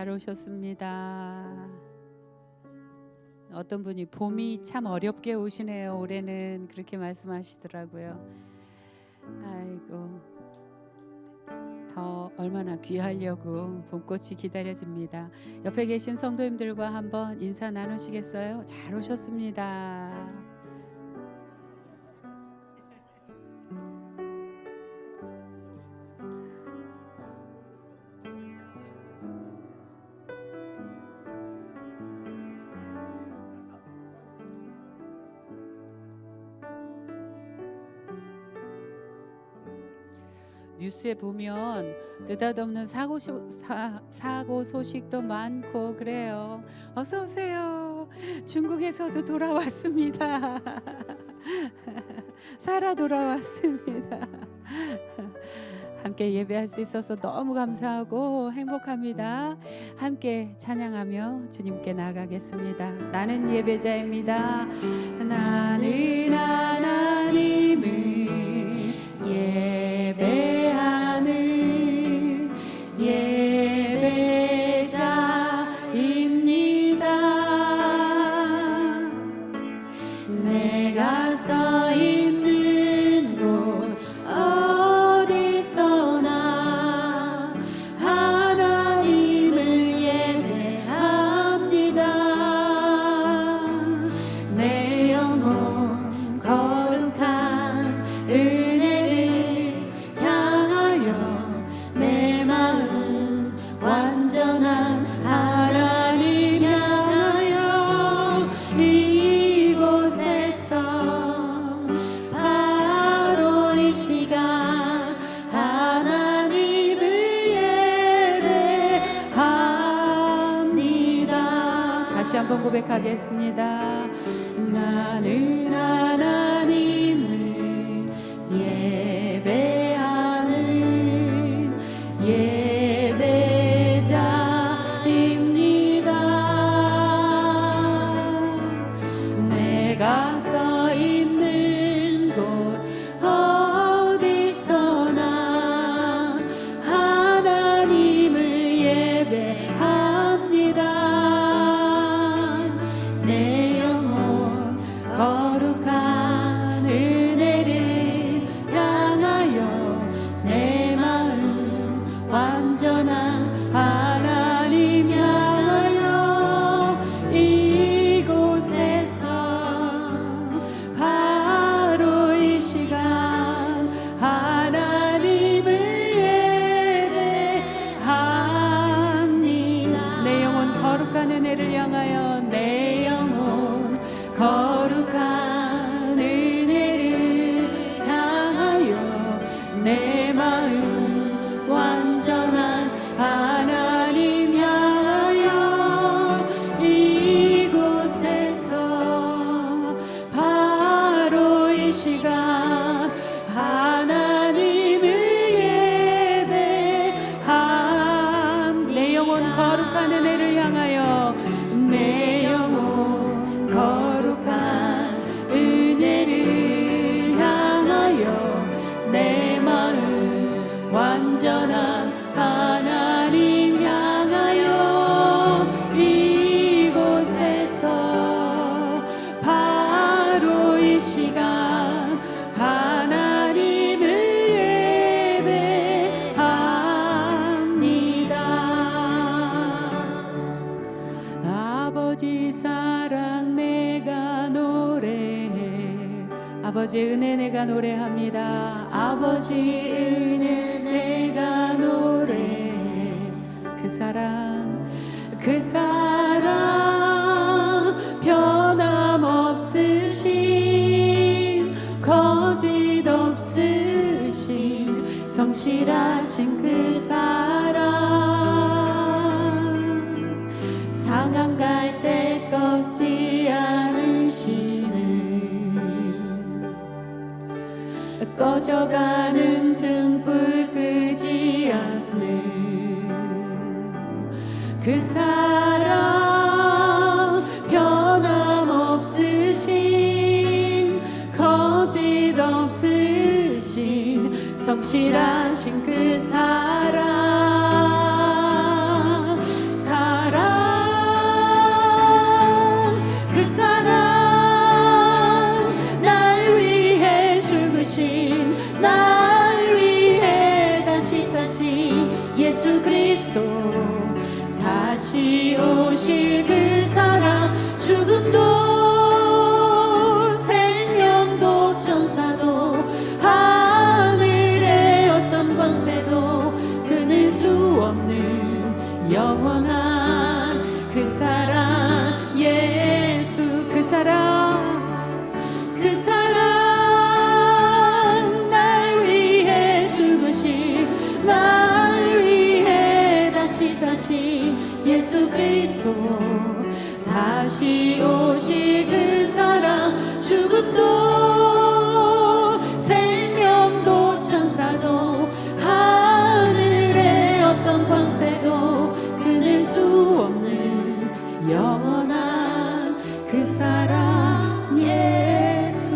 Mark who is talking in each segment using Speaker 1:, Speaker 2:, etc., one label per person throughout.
Speaker 1: 잘 오셨습니다. 어떤 분이 봄이 참 어렵게 오시네요. 올해는 그렇게 말씀하시더라고요. 아이고, 더 얼마나 귀하려고 봄꽃이 기다려집니다. 옆에 계신 성도님들과 한번 인사 나누시겠어요? 잘 오셨습니다. 뉴스에 보면 느닷없는 사고 소식도 많고 그래요. 어서 오세요. 중국에서도 돌아왔습니다. 살아 돌아왔습니다. 함께 예배할 수 있어서 너무 감사하고 행복합니다. 함께 찬양하며 주님께 나아가겠습니다. 나는 예배자입니다. 나는 하나님을 예배하는 예배자입니다. 내가 서 있는 곳 어디서나 하나님을 예배합니다. 내 영혼 거룩한 은혜를 향하여 내 마음 완전한 하나님 향하여 이곳에서 바로 이 시간 하나님을 예배합니다. 다시 한번 고백하겠습니다. 나는 하나님을 예배하는 예배자입니다. 내가 서 있는 곳 어디서나 하나님을 예배합니다. 내 영혼 거룩한 은혜를 향하여 내 마음 완전한 하나님 향하여 이곳에서 바로 이 시간 하나님을 예배합니다. 내 영혼 거룩한 은혜를 향하여 내 영혼 거룩한 은혜를 향하여 내 마음 완전한 하나님 향하여 이곳에서 바로 이 시간 하나님을 예배함. 내 영혼 거룩한 은혜를 향하여 내 영혼 거룩한 은혜를 향하여 내 마음 완전한 하나님 향하여 이곳에서 바로 이 시간 하나님을 예배합니다. 아버지 사랑 내가 노래해. 아버지 은혜 내가 노래합니다. 아버지 은혜 내가 노래해. 그 사랑 변함없으신 거짓 없으신 성실하신 그 사랑 상한 갈 때 꺾지 않으시는 꺼져가는 등불 끄지 않는 그 사랑 변함없으신 거짓 없으신 성실하신 그 사랑 예수 그리스도 다시 오실 그 사랑 죽음도 생명도 천사도 하늘의 어떤 권세도 끊을 수 없는 영원한 그 사랑 예수 그 사랑 날 위해 죽으신 날 위해 다시 사신 예수 그리스도 다시 오실 그 사랑 죽음도 생명도 천사도 하늘의 어떤 권세도 끊을 수 없는 영원한 그 사랑 예수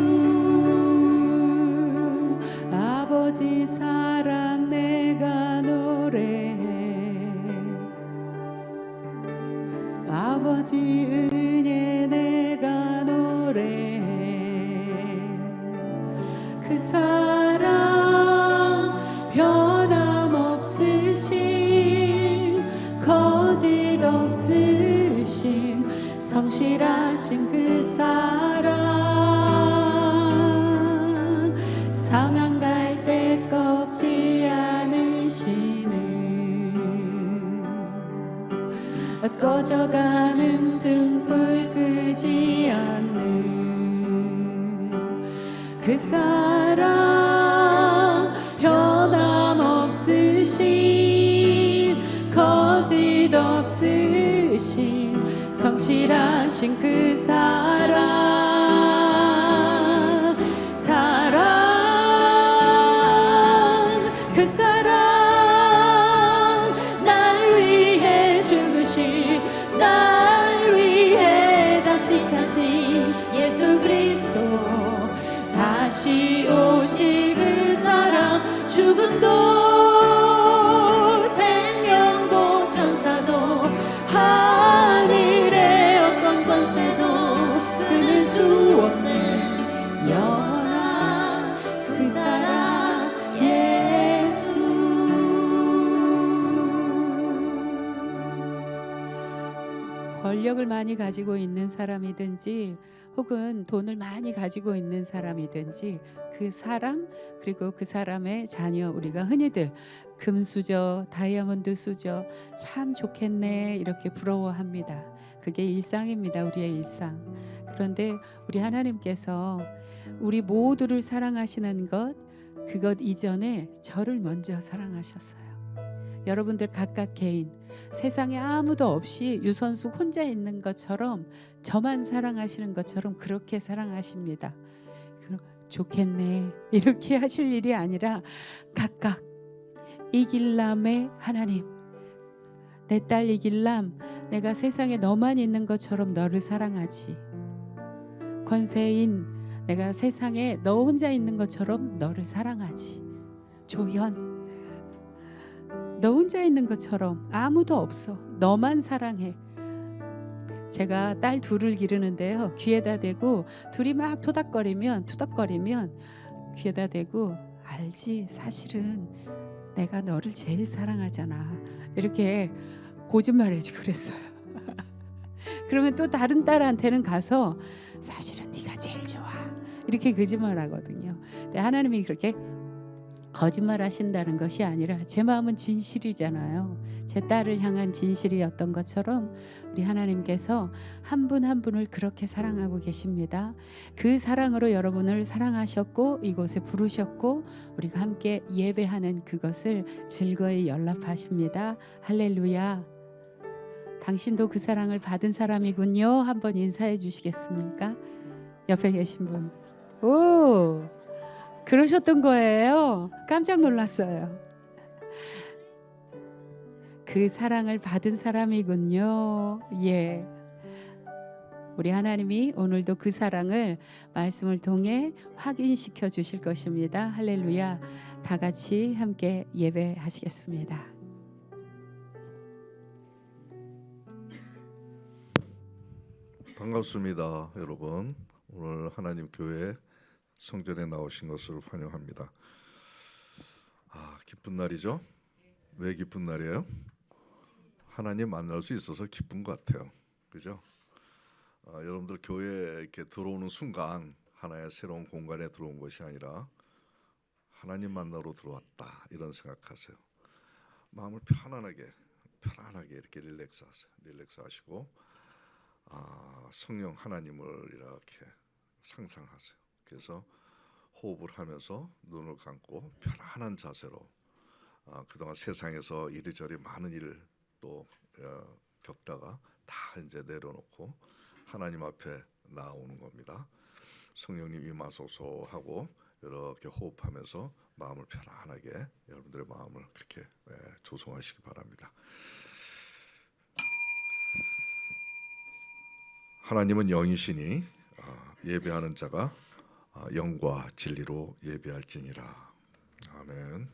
Speaker 1: 아버지 사랑 내가 노래해 아버지 은혜 내가 노래해 그 사랑 변함없으신 거짓 없으신 성실하신 그 사랑 상한 갈대 꺾지 않으시는 꺼져가는 등불 끄지 않는 그 사랑 변함없으신 거짓 없으신 성실하신 그 사랑 그 사랑 날 위해 죽으신 날 위해 다시 사신 예수 그리스도 다시 오실 그 사랑 죽음도 생명도 천사도 하늘의 어떤 권세도 끊을 수 없는 영원한 그 사랑 예수 권력을 많이 가지고 있는 사람이든지 혹은 돈을 많이 가지고 있는 사람이든지 그 사람 그리고 그 사람의 자녀 우리가 흔히들 금수저 다이아몬드 수저 참 좋겠네 이렇게 부러워합니다. 그게 일상입니다. 우리의 일상. 그런데 우리 하나님께서 우리 모두를 사랑하시는 것 그것 이전에 저를 먼저 사랑하셨어요. 여러분들 각각 개인 세상에 아무도 없이 유선수 혼자 있는 것처럼 저만 사랑하시는 것처럼 그렇게 사랑하십니다. 좋겠네 이렇게 하실 일이 아니라 각각 이길람의 하나님 내 딸 이길람 내가 세상에 너만 있는 것처럼 너를 사랑하지 권세인 내가 세상에 너 혼자 있는 것처럼 너를 사랑하지 조현 너 혼자 있는 것처럼 아무도 없어 너만 사랑해 제가 딸 둘을 기르는데요 귀에다 대고 둘이 막 투닥거리면 귀에다 대고 알지 사실은 내가 너를 제일 사랑하잖아 이렇게 거짓말해주고 그랬어요. 그러면 또 다른 딸한테는 가서 사실은 네가 제일 좋아 이렇게 거짓말하거든요. 근데 하나님이 그렇게 거짓말 하신다는 것이 아니라 제 마음은 진실이잖아요. 제 딸을 향한 진실이었던 것처럼 우리 하나님께서 한 분 한 분을 그렇게 사랑하고 계십니다. 그 사랑으로 여러분을 사랑하셨고 이곳에 부르셨고 우리가 함께 예배하는 그것을 즐거이 연락하십니다. 할렐루야. 당신도 그 사랑을 받은 사람이군요. 한번 인사해 주시겠습니까? 옆에 계신 분. 오, 그러셨던 거예요. 깜짝 놀랐어요. 그 사랑을 받은 사람이군요. 예. 우리 하나님이 오늘도 그 사랑을 말씀을 통해 확인시켜 주실 것입니다. 할렐루야. 다 같이 함께 예배하시겠습니다.
Speaker 2: 반갑습니다, 여러분. 오늘 하나님 교회 성전에 나오신 것을 환영합니다. 기쁜 날이죠. 왜 기쁜 날이에요? 하나님 만날 수 있어서 기쁜 것 같아요. 그죠? 여러분들 교회에 이렇게 들어오는 순간 하나의 새로운 공간에 들어온 것이 아니라 하나님 만나러 들어왔다 이런 생각하세요. 마음을 편안하게 이렇게 릴렉스하시고 성령 하나님을 이렇게 상상하세요. 그래서 호흡을 하면서 눈을 감고 편안한 자세로 그동안 세상에서 이리저리 많은 일을 또 겪다가 다 이제 내려놓고 하나님 앞에 나오는 겁니다. 성령님 임하소서 하고 이렇게 호흡하면서 마음을 편안하게 여러분들의 마음을 그렇게 조성하시기 바랍니다. 하나님은 영이시니 예배하는 자가 영과 진리로 예배할지니라. 아멘.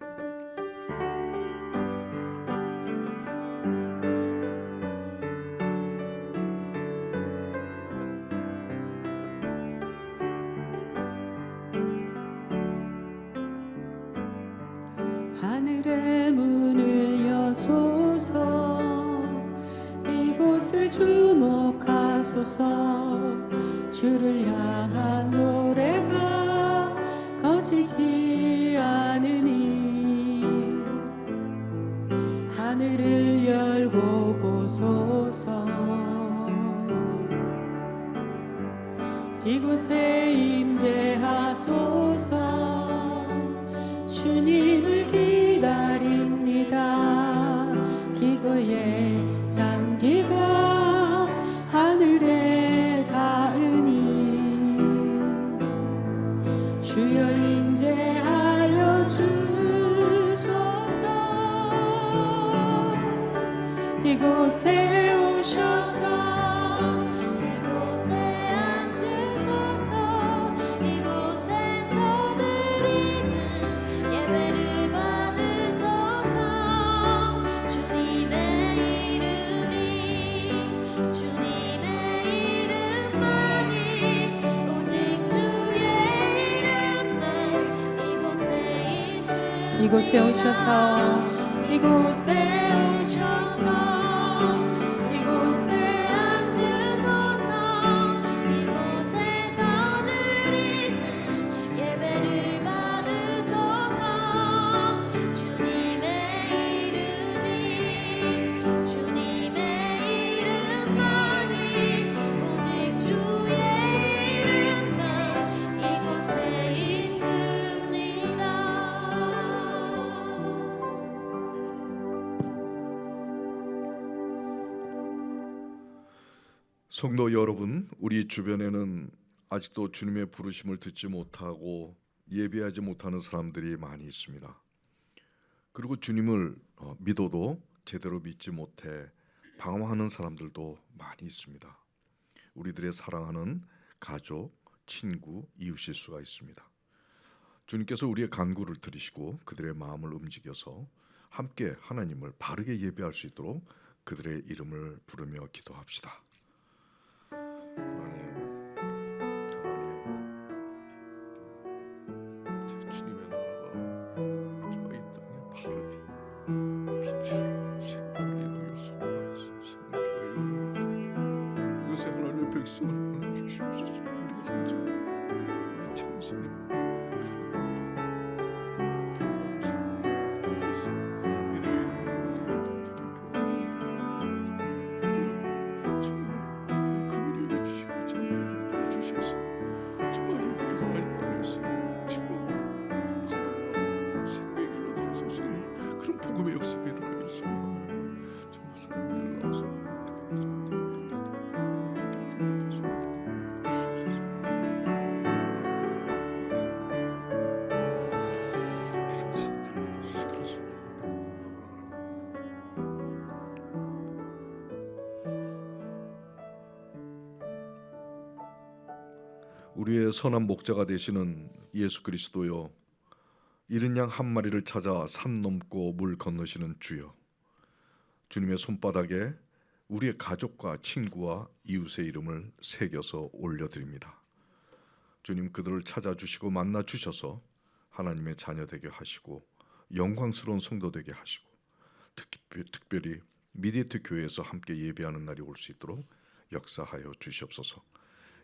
Speaker 1: 하늘의 문을 여소서 이곳을 주목하소서 주를 향한 노래가 거시지 않으니 하늘을 열고 보소서 이곳에 임재하소서 주님을 기다립니다. 기도의 향기가 하늘에 닿으니 주여 임재하여 주소서 이곳에 오셔서 이곳에 오셔서 이곳에 앉으소서 이곳에서 드리는 예배를 받으소서 주님의 이름만이 오직 주의 이름만 이곳에 있습니다.
Speaker 2: 성도 여러분, 우리 주변에는 아직도 주님의 부르심을 듣지 못하고 예배하지 못하는 사람들이 많이 있습니다. 그리고 주님을 믿어도 제대로 믿지 못해 방황하는 사람들도 많이 있습니다. 우리들의 사랑하는 가족, 친구, 이웃일 수가 있습니다. 주님께서 우리의 간구를 들으시고 그들의 마음을 움직여서 함께 하나님을 바르게 예배할 수 있도록 그들의 이름을 부르며 기도합시다. 하나님, 주님의 나라가 마지막 이 땅에 바르게 빛을 생명을 이루길 소원하면서 생명교회 영입니다. 이것에 하나님의 백성을 보내주시옵소서. 우리 형제들, 우리 장수님, 이들의 이름을 어떻게 정말 이들이 하나님 안에서 정말 거듭나고 생명의 길로 들어설 수 있는 그런 복음의 역사가 일어나기를 소원합니다. 정말 사랑을 나오서 우리의 선한 목자가 되시는 예수 그리스도여, 이른 양 한 마리를 찾아 산 넘고 물 건너시는 주여, 주님의 손바닥에 우리의 가족과 친구와 이웃의 이름을 새겨서 올려드립니다. 주님, 그들을 찾아주시고 만나주셔서 하나님의 자녀 되게 하시고 영광스러운 성도 되게 하시고 특별히 미디트 교회에서 함께 예배하는 날이 올 수 있도록 역사하여 주시옵소서.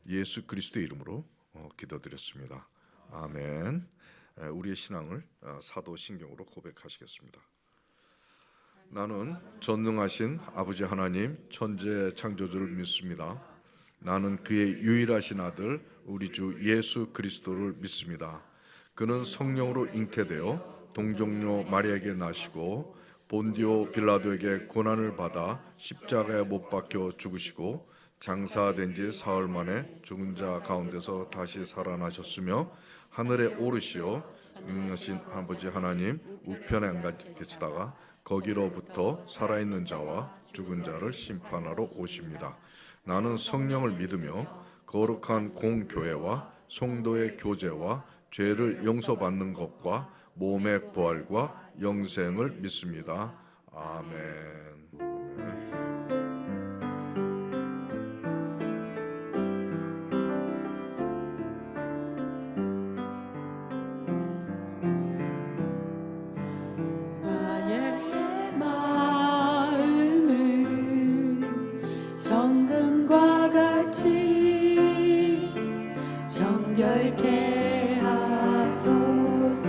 Speaker 2: 예수 그리스도의 이름으로 기도드렸습니다. 아멘. 우리의 신앙을 사도신경으로 고백하시겠습니다. 나는 전능하신 아버지 하나님 천재 창조주를 믿습니다. 나는 그의 유일하신 아들 우리 주 예수 그리스도를 믿습니다. 그는 성령으로 잉태되어 동정녀 마리아에게 나시고 본디오 빌라도에게 고난을 받아 십자가에 못 박혀 죽으시고 장사된 지 사흘 만에 죽은 자 가운데서 다시 살아나셨으며 하늘에 오르시어 영원하신 아버지 하나님 우편에 앉아 계시다가 거기로부터 살아있는 자와 죽은 자를 심판하러 오십니다. 나는 성령을 믿으며 거룩한 공교회와 성도의 교제와 죄를 용서받는 것과 몸의 부활과 영생을 믿습니다. 아멘.
Speaker 1: 나의 마음을 정금과 같이 정결케 하소서.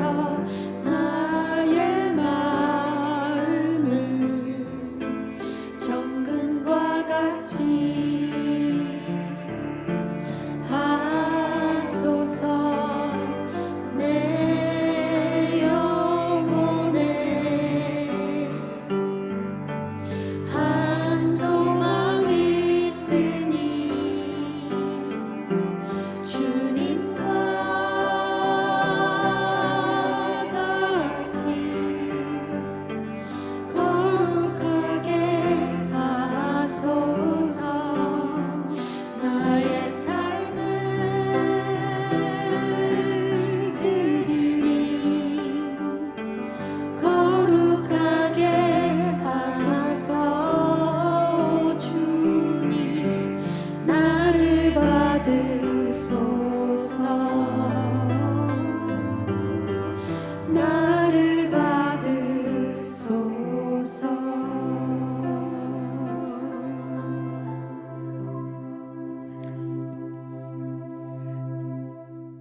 Speaker 1: 나의 마음을 정금과 같이 하소서. 내 영혼에 한 소망 있으니 주님과 같이 거룩하게 하소서. 나의 삶을 드리니 거룩하게 하소서. 주님 나를 받으소서. 나를 받으소서.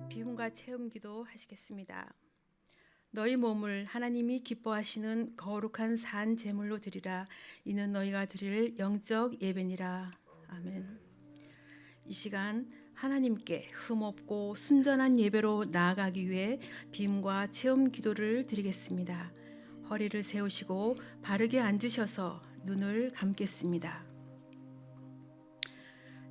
Speaker 3: 비움과 체험 기도 하시겠습니다. 너희 몸을 하나님이 기뻐하시는 거룩한 산 제물로 드리라. 이는 너희가 드릴 영적 예배니라. 아멘. 이 시간 하나님께 흠없고 순전한 예배로 나아가기 위해 비움과 체험 기도를 드리겠습니다. 허리를 세우시고 바르게 앉으셔서 눈을 감겠습니다.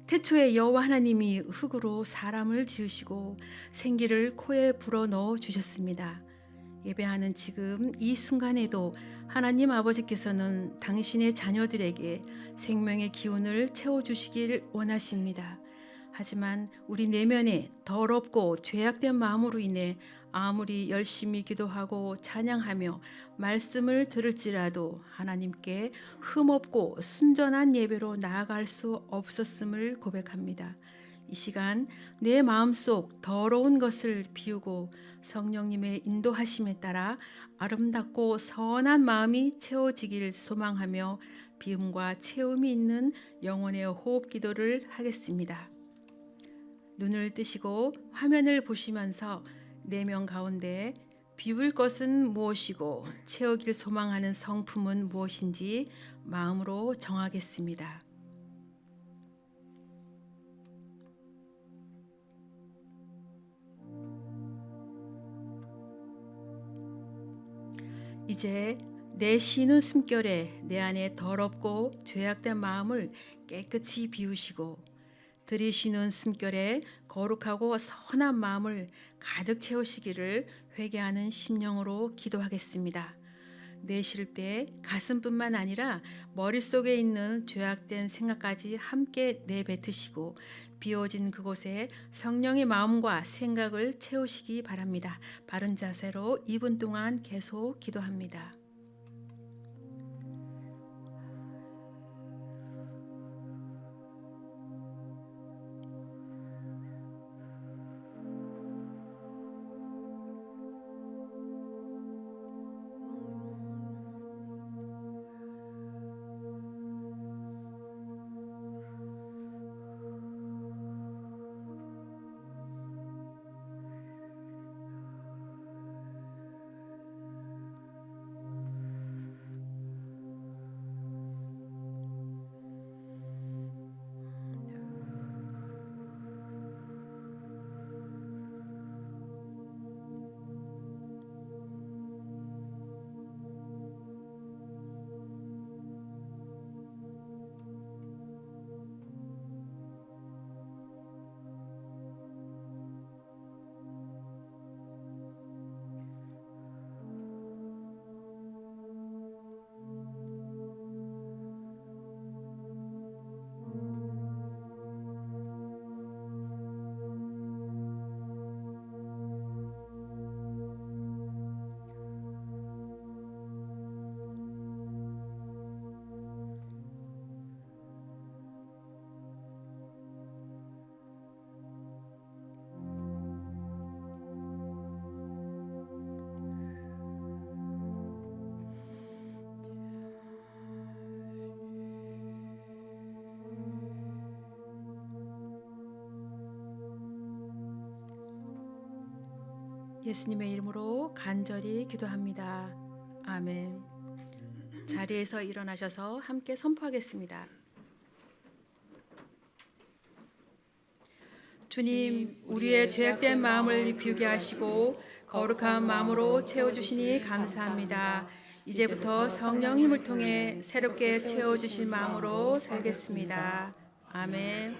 Speaker 3: 태초에 여호와 하나님이 흙으로 사람을 지으시고 생기를 코에 불어넣어 주셨습니다. 예배하는 지금 이 순간에도 하나님 아버지께서는 당신의 자녀들에게 생명의 기운을 채워주시길 원하십니다. 하지만 우리 내면에 더럽고 죄악된 마음으로 인해 아무리 열심히 기도하고 찬양하며 말씀을 들을지라도 하나님께 흠없고 순전한 예배로 나아갈 수 없었음을 고백합니다. 이 시간 내 마음속 더러운 것을 비우고 성령님의 인도하심에 따라 아름답고 선한 마음이 채워지길 소망하며 비움과 체험이 있는 영혼의 호흡 기도를 하겠습니다. 눈을 뜨시고 화면을 보시면서 내면 가운데 비울 것은 무엇이고 채우길 소망하는 성품은 무엇인지 마음으로 정하겠습니다. 이제 내 쉬는 숨결에 내 안에 더럽고 죄악된 마음을 깨끗이 비우시고 들이쉬는 숨결에 거룩하고 선한 마음을 가득 채우시기를 회개하는 심령으로 기도하겠습니다. 내쉴 때 가슴뿐만 아니라 머릿속에 있는 죄악된 생각까지 함께 내뱉으시고 비워진 그곳에 성령의 마음과 생각을 채우시기 바랍니다. 바른 자세로 2분 동안 계속 기도합니다. 예수님의 이름으로 간절히 기도합니다. 아멘. 자리에서 일어나셔서 함께 선포하겠습니다. 주님, 우리의 죄악된 마음을 비우게 하시고 거룩한 마음으로 채워주시니 감사합니다. 이제부터 성령 힘을 통해 새롭게 채워주신 마음으로 살겠습니다. 아멘.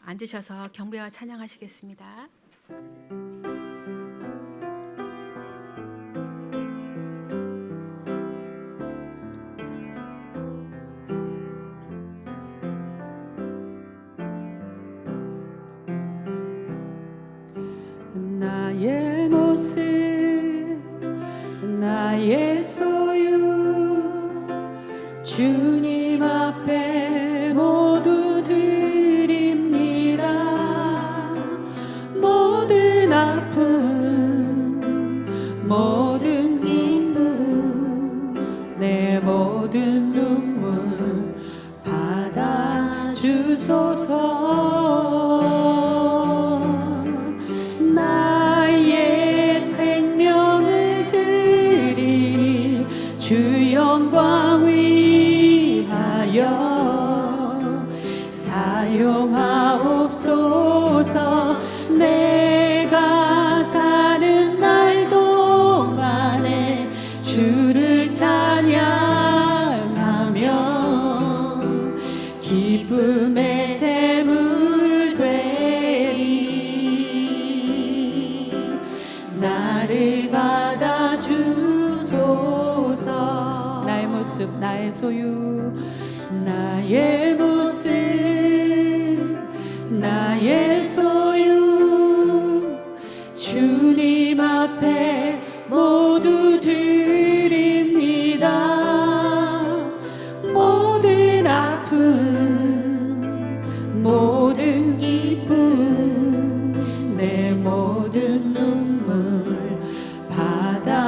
Speaker 3: 앉으셔서 경배와 찬양하시겠습니다.
Speaker 1: 나의 모습 나의 소유 주님 앞에 모두 드립니다. 모든 아픔 모든 기쁨 내 모든 눈물 받아주소서. 주 영광 위하여 사용하옵소서. 내가 사는 날 동안에 주를 찬양하며 기쁨의 제물 되리. 나를 받아주소서. 나의 모습 나의 소유 나의 모습 나의 소유 주님 앞에 모두 드립니다. 모든 아픔 모든 기쁨 내 모든 눈물 받아주소서.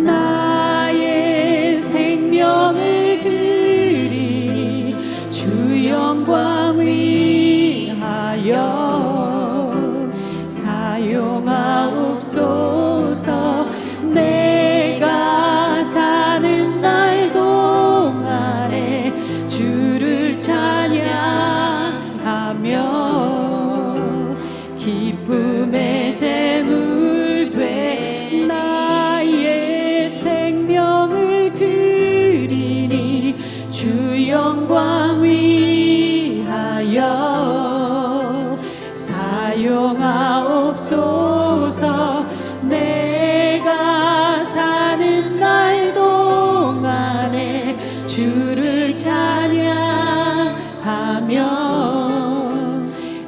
Speaker 1: 나의 생명을 드리니 주 영광 위하여 사용하옵소서. 내가 사는 날 동안에 주를 찬양하며 기쁨의 제물 돼. 나의 생명을 드리니 주 영광 위하여 사용하옵소서. 내가 사는 날 동안에 주를 찬양하며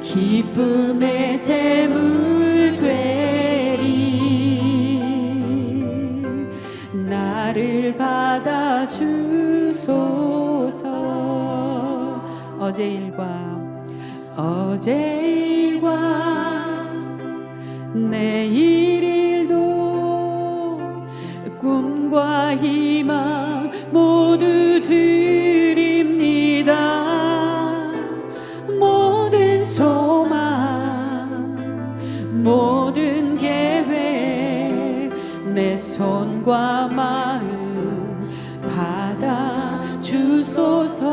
Speaker 1: 기쁨의 제물 되리. 나를 받아주소서. 어제 일과 내일 일도 꿈과 희망 모두 드립니다. 모든 소망 모든 계획 내 손과 마음 받아주소서.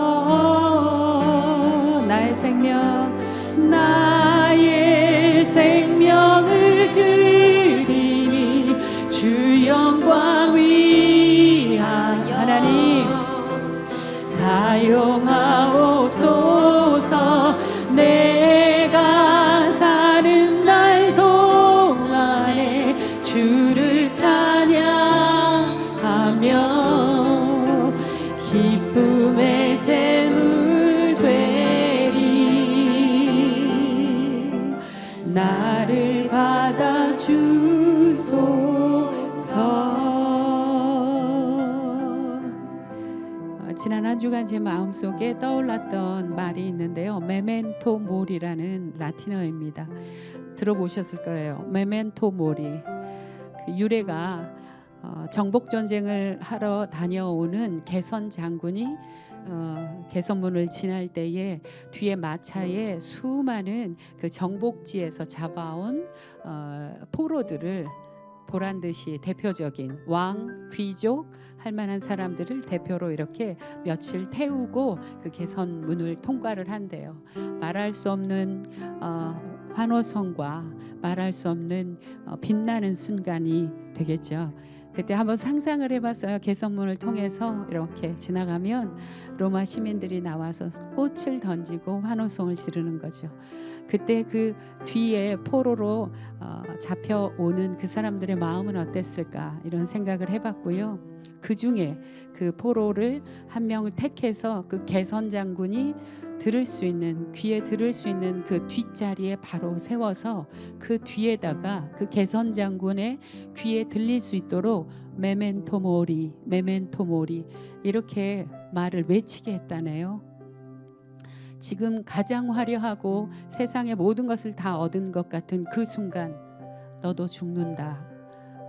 Speaker 1: 나의 생명을 드리니 주 영광 위하여 하나님 사용하옵소서. 내가 사는 날 동안에 주를 찬양하며 기쁨의 제물 되리. 나를 받아주소서. 지난 한 주간 제 마음속에 떠올랐던 말이 있는데요. 메멘토 모리라는 라틴어입니다. 들어보셨을 거예요. 메멘토 모리. 그 유래가 정복 전쟁을 하러 다녀오는 개선 장군이 개선문을 지날 때에 뒤에 마차에 수많은 그 정복지에서 잡아온 포로들을 보란 듯이 대표적인 왕, 귀족 할 만한 사람들을 대표로 이렇게 며칠 태우고 그 개선문을 통과를 한대요. 말할 수 없는 환호성과 말할 수 없는 빛나는 순간이 되겠죠. 그때 한번 상상을 해봤어요. 개선문을 통해서 이렇게 지나가면 로마 시민들이 나와서 꽃을 던지고 환호성을 지르는 거죠. 그때 그 뒤에 포로로 잡혀오는 그 사람들의 마음은 어땠을까 이런 생각을 해봤고요. 그 중에 그 포로를 한 명을 택해서 그 개선 장군이 들을 수 있는 귀에 들을 수 있는 그 뒷자리에 바로 세워서 그 뒤에다가 그 개선 장군의 귀에 들릴 수 있도록 메멘토 모리 메멘토 모리 이렇게 말을 외치게 했다네요. 지금 가장 화려하고 세상의 모든 것을 다 얻은 것 같은 그 순간 너도 죽는다.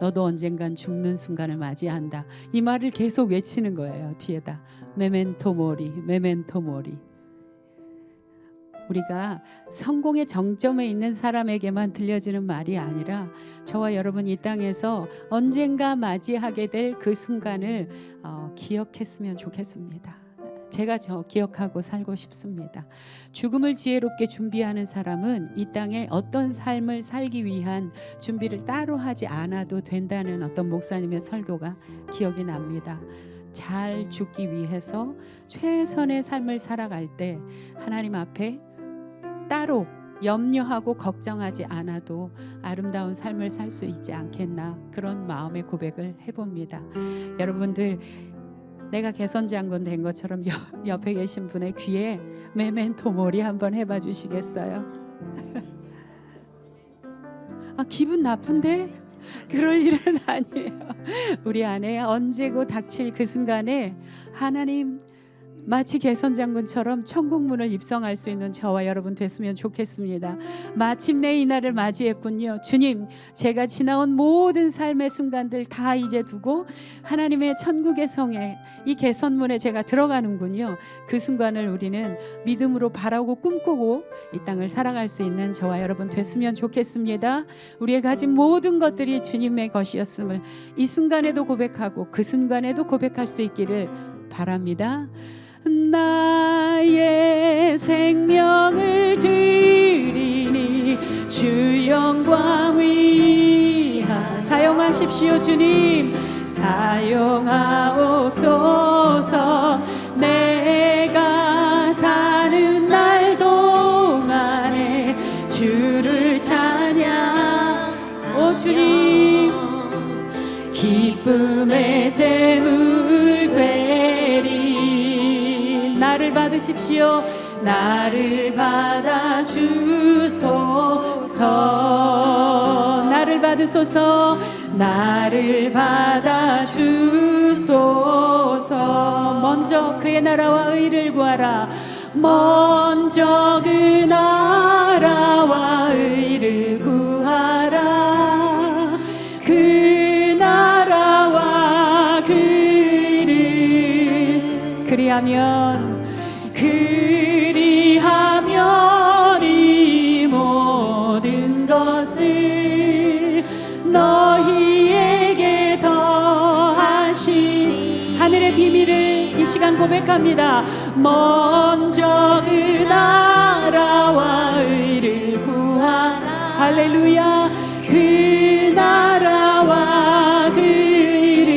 Speaker 1: 너도 언젠간 죽는 순간을 맞이한다. 이 말을 계속 외치는 거예요. 뒤에다 메멘토 모리 메멘토 모리. 우리가 성공의 정점에 있는 사람에게만 들려지는 말이 아니라 저와 여러분 이 땅에서 언젠가 맞이하게 될 그 순간을 기억했으면 좋겠습니다. 제가 기억하고 살고 싶습니다. 죽음을 지혜롭게 준비하는 사람은 이 땅에 어떤 삶을 살기 위한 준비를 따로 하지 않아도 된다는 어떤 목사님의 설교가 기억이 납니다. 잘 죽기 위해서 최선의 삶을 살아갈 때 하나님 앞에 따로 염려하고 걱정하지 않아도 아름다운 삶을 살 수 있지 않겠나 그런 마음의 고백을 해봅니다. 여러분들 내가 개선장군 된 것처럼 옆에 계신 분의 귀에 메멘토 모리 한번 해봐 주시겠어요? 기분 나쁜데? 그럴 일은 아니에요. 우리 안에 언제고 닥칠 그 순간에 하나님 마치 개선장군처럼 천국문을 입성할 수 있는 저와 여러분 됐으면 좋겠습니다. 마침내 이 날을 맞이했군요. 주님, 제가 지나온 모든 삶의 순간들 다 이제 두고 하나님의 천국의 성에 이 개선문에 제가 들어가는군요. 그 순간을 우리는 믿음으로 바라고 꿈꾸고 이 땅을 살아갈 수 있는 저와 여러분 됐으면 좋겠습니다. 우리의 가진 모든 것들이 주님의 것이었음을 이 순간에도 고백하고 그 순간에도 고백할 수 있기를 바랍니다. 나의 생명을 드리니 주 영광 위하 사용하십시오. 주님 사용하옵소서. 내가 사는 날 동안에 주를 찬양 오 주님 기쁨의 제물 되리. 나를 받으십시오. 나를 받아 주소서. 나를 받으소서. 나를 받아 주소서. 먼저 그의 나라와 의를 구하라. 먼저 그 나라와 의를 구하라. 그 나라와 그 의를 그리하면 이 모든 것을 너희에게 더하시니. 하늘의 비밀을 이 시간 고백합니다. 먼저 그 나라와 의를 구하라. 할렐루야. 그 나라와 그 의를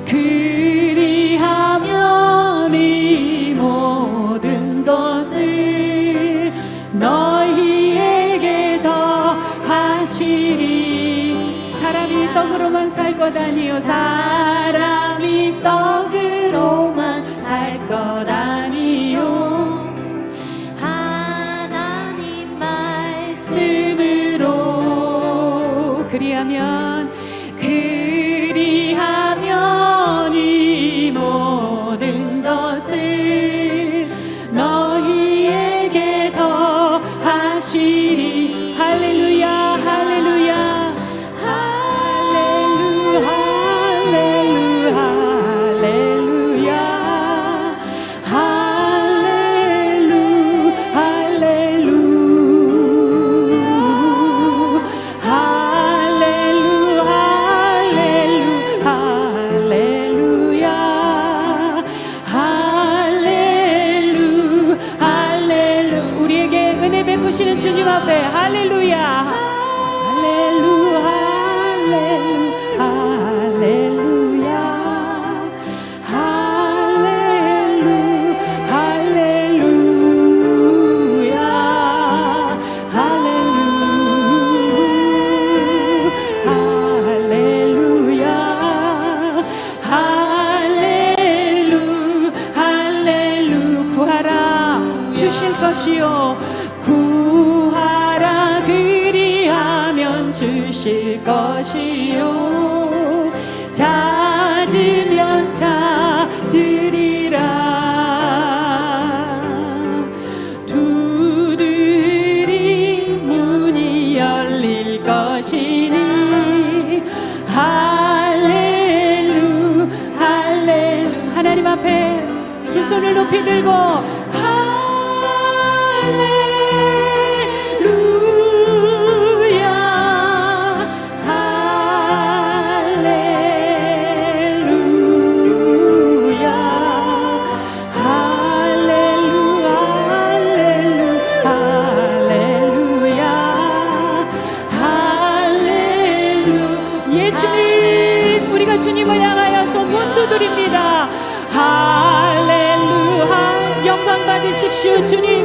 Speaker 1: 그리하면 이 모든 것을 너희에게 더하시리. 사람이 떡으로만 살 것 아니요. 사람이 떡으로만 살 것 아니요. 하나님 말씀으로 그리하면 이 모든 것을 너희에게 더하시리. 할렐루야 할렐루야 할렐루야 할렐루야 할렐루야 할렐루야 할렐루야 할렐루야 할렐루야 할렐루야 구하라 주실 것이요 구하라 그리하면 주실 것이요 찾으면 찾으리라 두드리 문이 열릴 것이니 할렐루 할렐루 하나님 앞에 두 손을 높이 들고 주님을 향하여서 문 두드립니다. 할렐루야 영광 받으십시오. 주님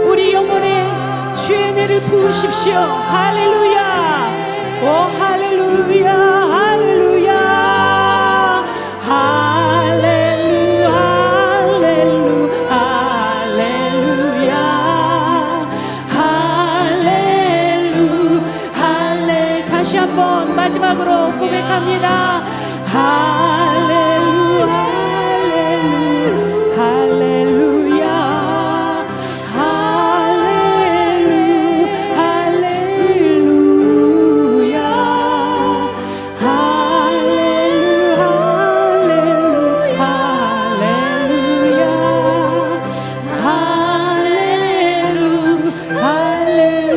Speaker 1: 우리 영혼에 주의 은혜를 부으십시오. 할렐루야 오 할렐루야 할렐루야 할렐루야 할렐루야 할렐루야 할렐루야 다시 한번 마지막으로 고백합니다. 할렐루야 할렐루야 할렐루야 할렐루야 할렐루야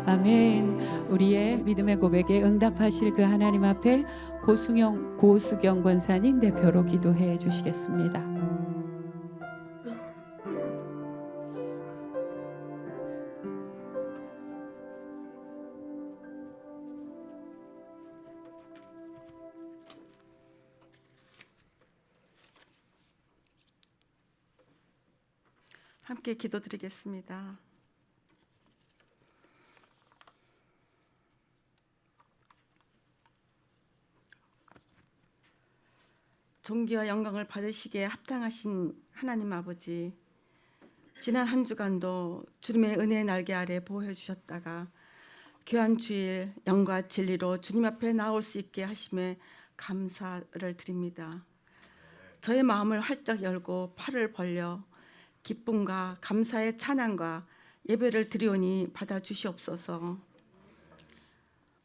Speaker 1: 아멘. 우리의 믿음의 고백에 응답하실 그 하나님 앞에 고수경 권사님 대표로 기도해 주시겠습니다.
Speaker 3: 함께 기도드리겠습니다. 존귀와 영광을 받으시기에 합당하신 하나님 아버지, 지난 한 주간도 주님의 은혜의 날개 아래 보호해 주셨다가 귀한 주일 영과 진리로 주님 앞에 나올 수 있게 하심에 감사를 드립니다. 저의 마음을 활짝 열고 팔을 벌려 기쁨과 감사의 찬양과 예배를 드리오니 받아주시옵소서.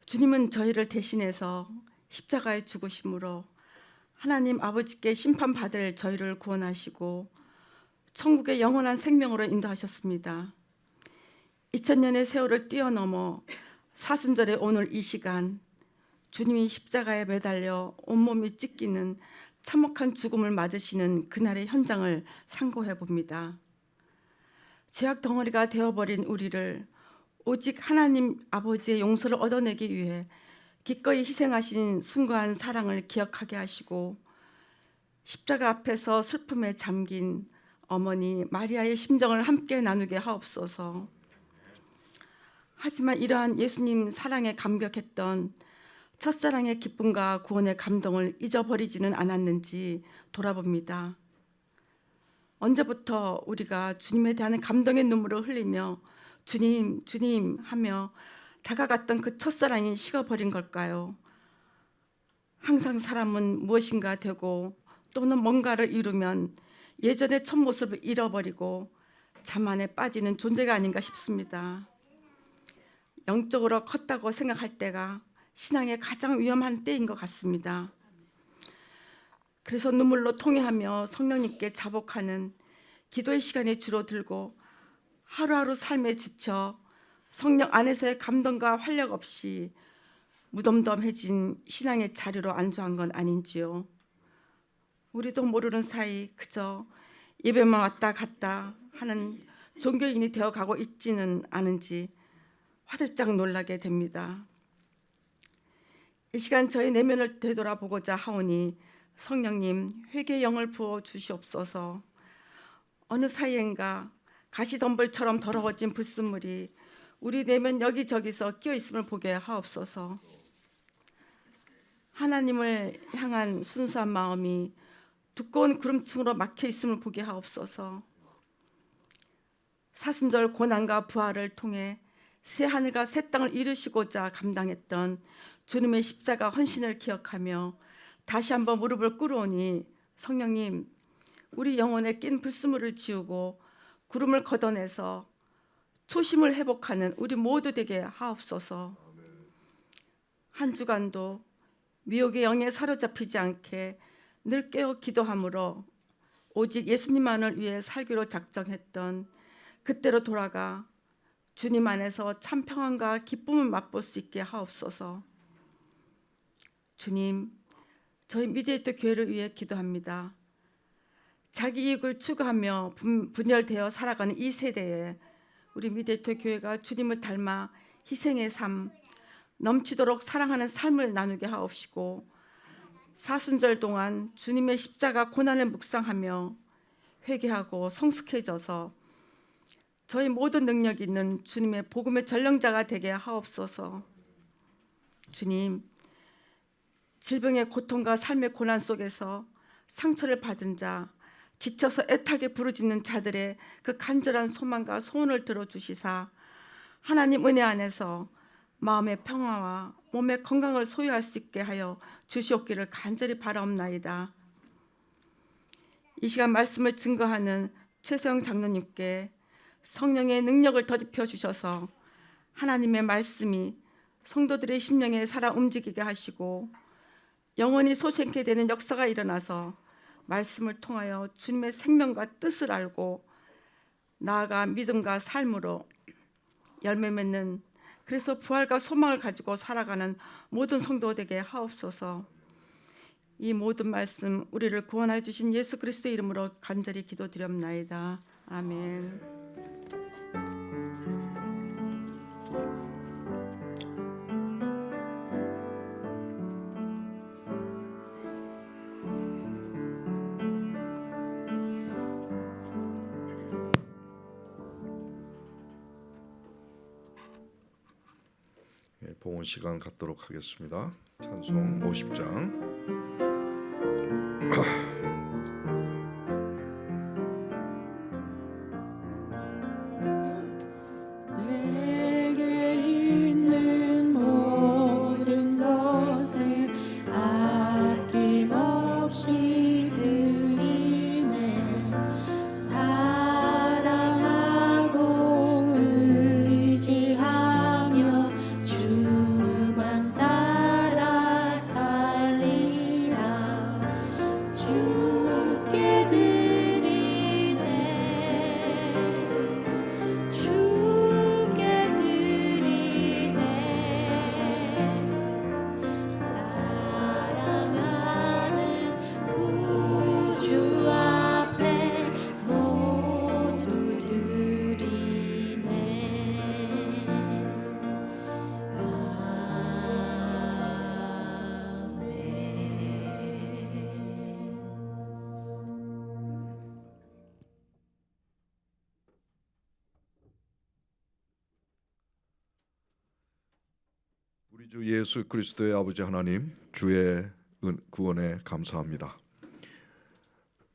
Speaker 3: 주님은 저희를 대신해서 십자가에 죽으심으로 하나님 아버지께 심판받을 저희를 구원하시고 천국의 영원한 생명으로 인도하셨습니다. 2000년의 세월을 뛰어넘어 사순절의 오늘 이 시간, 주님이 십자가에 매달려 온몸이 찢기는 참혹한 죽음을 맞으시는 그날의 현장을 상고해 봅니다. 죄악 덩어리가 되어버린 우리를 오직 하나님 아버지의 용서를 얻어내기 위해 기꺼이 희생하신 숭고한 사랑을 기억하게 하시고 십자가 앞에서 슬픔에 잠긴 어머니 마리아의 심정을 함께 나누게 하옵소서. 하지만 이러한 예수님 사랑에 감격했던 첫사랑의 기쁨과 구원의 감동을 잊어버리지는 않았는지 돌아봅니다. 언제부터 우리가 주님에 대한 감동의 눈물을 흘리며 주님, 주님 하며 다가갔던 그 첫사랑이 식어버린 걸까요? 항상 사람은 무엇인가 되고 또는 뭔가를 이루면 예전의 첫 모습을 잃어버리고 자만에 빠지는 존재가 아닌가 싶습니다. 영적으로 컸다고 생각할 때가 신앙의 가장 위험한 때인 것 같습니다. 그래서 눈물로 통회하며 성령님께 자복하는 기도의 시간이 줄어들고 하루하루 삶에 지쳐 성령 안에서의 감동과 활력 없이 무덤덤해진 신앙의 자리로 안주한 건 아닌지요. 우리도 모르는 사이 그저 예배만 왔다 갔다 하는 종교인이 되어가고 있지는 않은지 화들짝 놀라게 됩니다. 이 시간 저희 내면을 되돌아보고자 하오니 성령님 회개의 영을 부어 주시옵소서. 어느 사이엔가 가시덤불처럼 더러워진 불순물이 우리 내면 여기저기서 끼어 있음을 보게 하옵소서. 하나님을 향한 순수한 마음이 두꺼운 구름층으로 막혀 있음을 보게 하옵소서. 사순절 고난과 부활을 통해 새 하늘과 새 땅을 이루시고자 감당했던 주님의 십자가 헌신을 기억하며 다시 한번 무릎을 꿇으오니 성령님 우리 영혼에 낀 불순물을 지우고 구름을 걷어내서 초심을 회복하는 우리 모두 되게 하옵소서. 한 주간도 미혹의 영에 사로잡히지 않게 늘 깨어 기도함으로 오직 예수님만을 위해 살기로 작정했던 그때로 돌아가 주님 안에서 참 평안과 기쁨을 맛볼 수 있게 하옵소서. 주님, 저희 미디에이터 교회를 위해 기도합니다. 자기 이익을 추구하며 분열되어 살아가는 이 세대에 우리 미디에이터 교회가 주님을 닮아 희생의 삶, 넘치도록 사랑하는 삶을 나누게 하옵시고 사순절 동안 주님의 십자가 고난을 묵상하며 회개하고 성숙해져서 저희 모든 능력 있는 주님의 복음의 전령자가 되게 하옵소서. 주님, 질병의 고통과 삶의 고난 속에서 상처를 받은 자, 지쳐서 애타게 부르짖는 자들의 그 간절한 소망과 소원을 들어주시사 하나님 은혜 안에서 마음의 평화와 몸의 건강을 소유할 수 있게 하여 주시옵기를 간절히 바라옵나이다. 이 시간 말씀을 증거하는 최소영 장로님께 성령의 능력을 더입혀 주셔서 하나님의 말씀이 성도들의 심령에 살아 움직이게 하시고 영원히 소생케 되는 역사가 일어나서 말씀을 통하여 주님의 생명과 뜻을 알고 나아가 믿음과 삶으로 열매 맺는, 그래서 부활과 소망을 가지고 살아가는 모든 성도 되게 하옵소서. 이 모든 말씀 우리를 구원하여 주신 예수 그리스도의 이름으로 간절히 기도드렸나이다. 아멘.
Speaker 2: 봉헌 시간 갖도록 하겠습니다. 찬송 50장.
Speaker 4: 내게 있는 모든 것을 아낌없이 드리네. 사랑하고 의지하며 주만 따라 살리라. 주께 드리네. 주께 드리네. 사랑하는 구주 앞에 모두 드리네. 아멘.
Speaker 2: 우리 주 예수 그리스도의 아버지 하나님, 주의 구원에 감사합니다.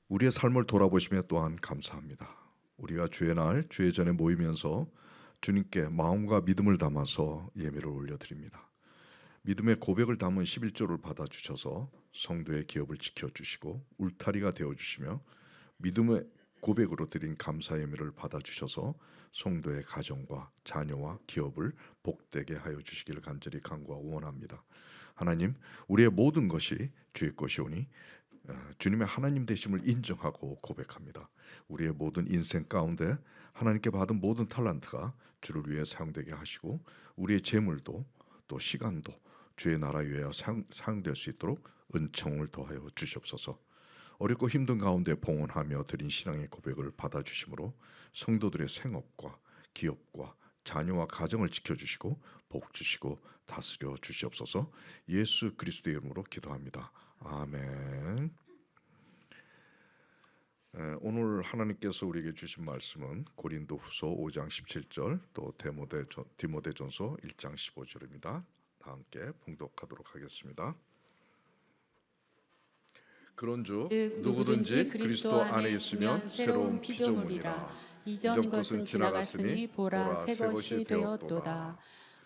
Speaker 2: 우리의 삶을 돌아보시며 또한 감사합니다. 우리가 주의 날, 주의 전에 모이면서 주님께 마음과 믿음을 담아서 예배를 올려드립니다. 믿음의 고백을 담은 11조를 받아주셔서 성도의 기업을 지켜주시고 울타리가 되어주시며 믿음의 고백으로 드린 감사 예배를 받아주셔서 성도의 가정과 자녀와 기업을 복되게 하여 주시기를 간절히 간구하고 원합니다. 하나님, 우리의 모든 것이 주의 것이오니 주님의 하나님 되심을 인정하고 고백합니다. 우리의 모든 인생 가운데 하나님께 받은 모든 탤런트가 주를 위해 사용되게 하시고 우리의 재물도 또 시간도 주의 나라 위하여 사용될 수 있도록 은총을 더하여 주시옵소서. 어렵고 힘든 가운데 봉헌하며 드린 신앙의 고백을 받아주심으로 성도들의 생업과 기업과 자녀와 가정을 지켜주시고 복 주시고 다스려 주시옵소서. 예수 그리스도의 이름으로 기도합니다. 아멘. 오늘 하나님께서 우리에게 주신 말씀은 고린도후서 5장 17절 또 디모데전서 1장 15절입니다. 다 함께 봉독하도록 하겠습니다. 그런즉 누구든지 그리스도 안에 있으면 새로운 피조물이라. 이전 것은 지나갔으니 보라 새 것이 되었도다.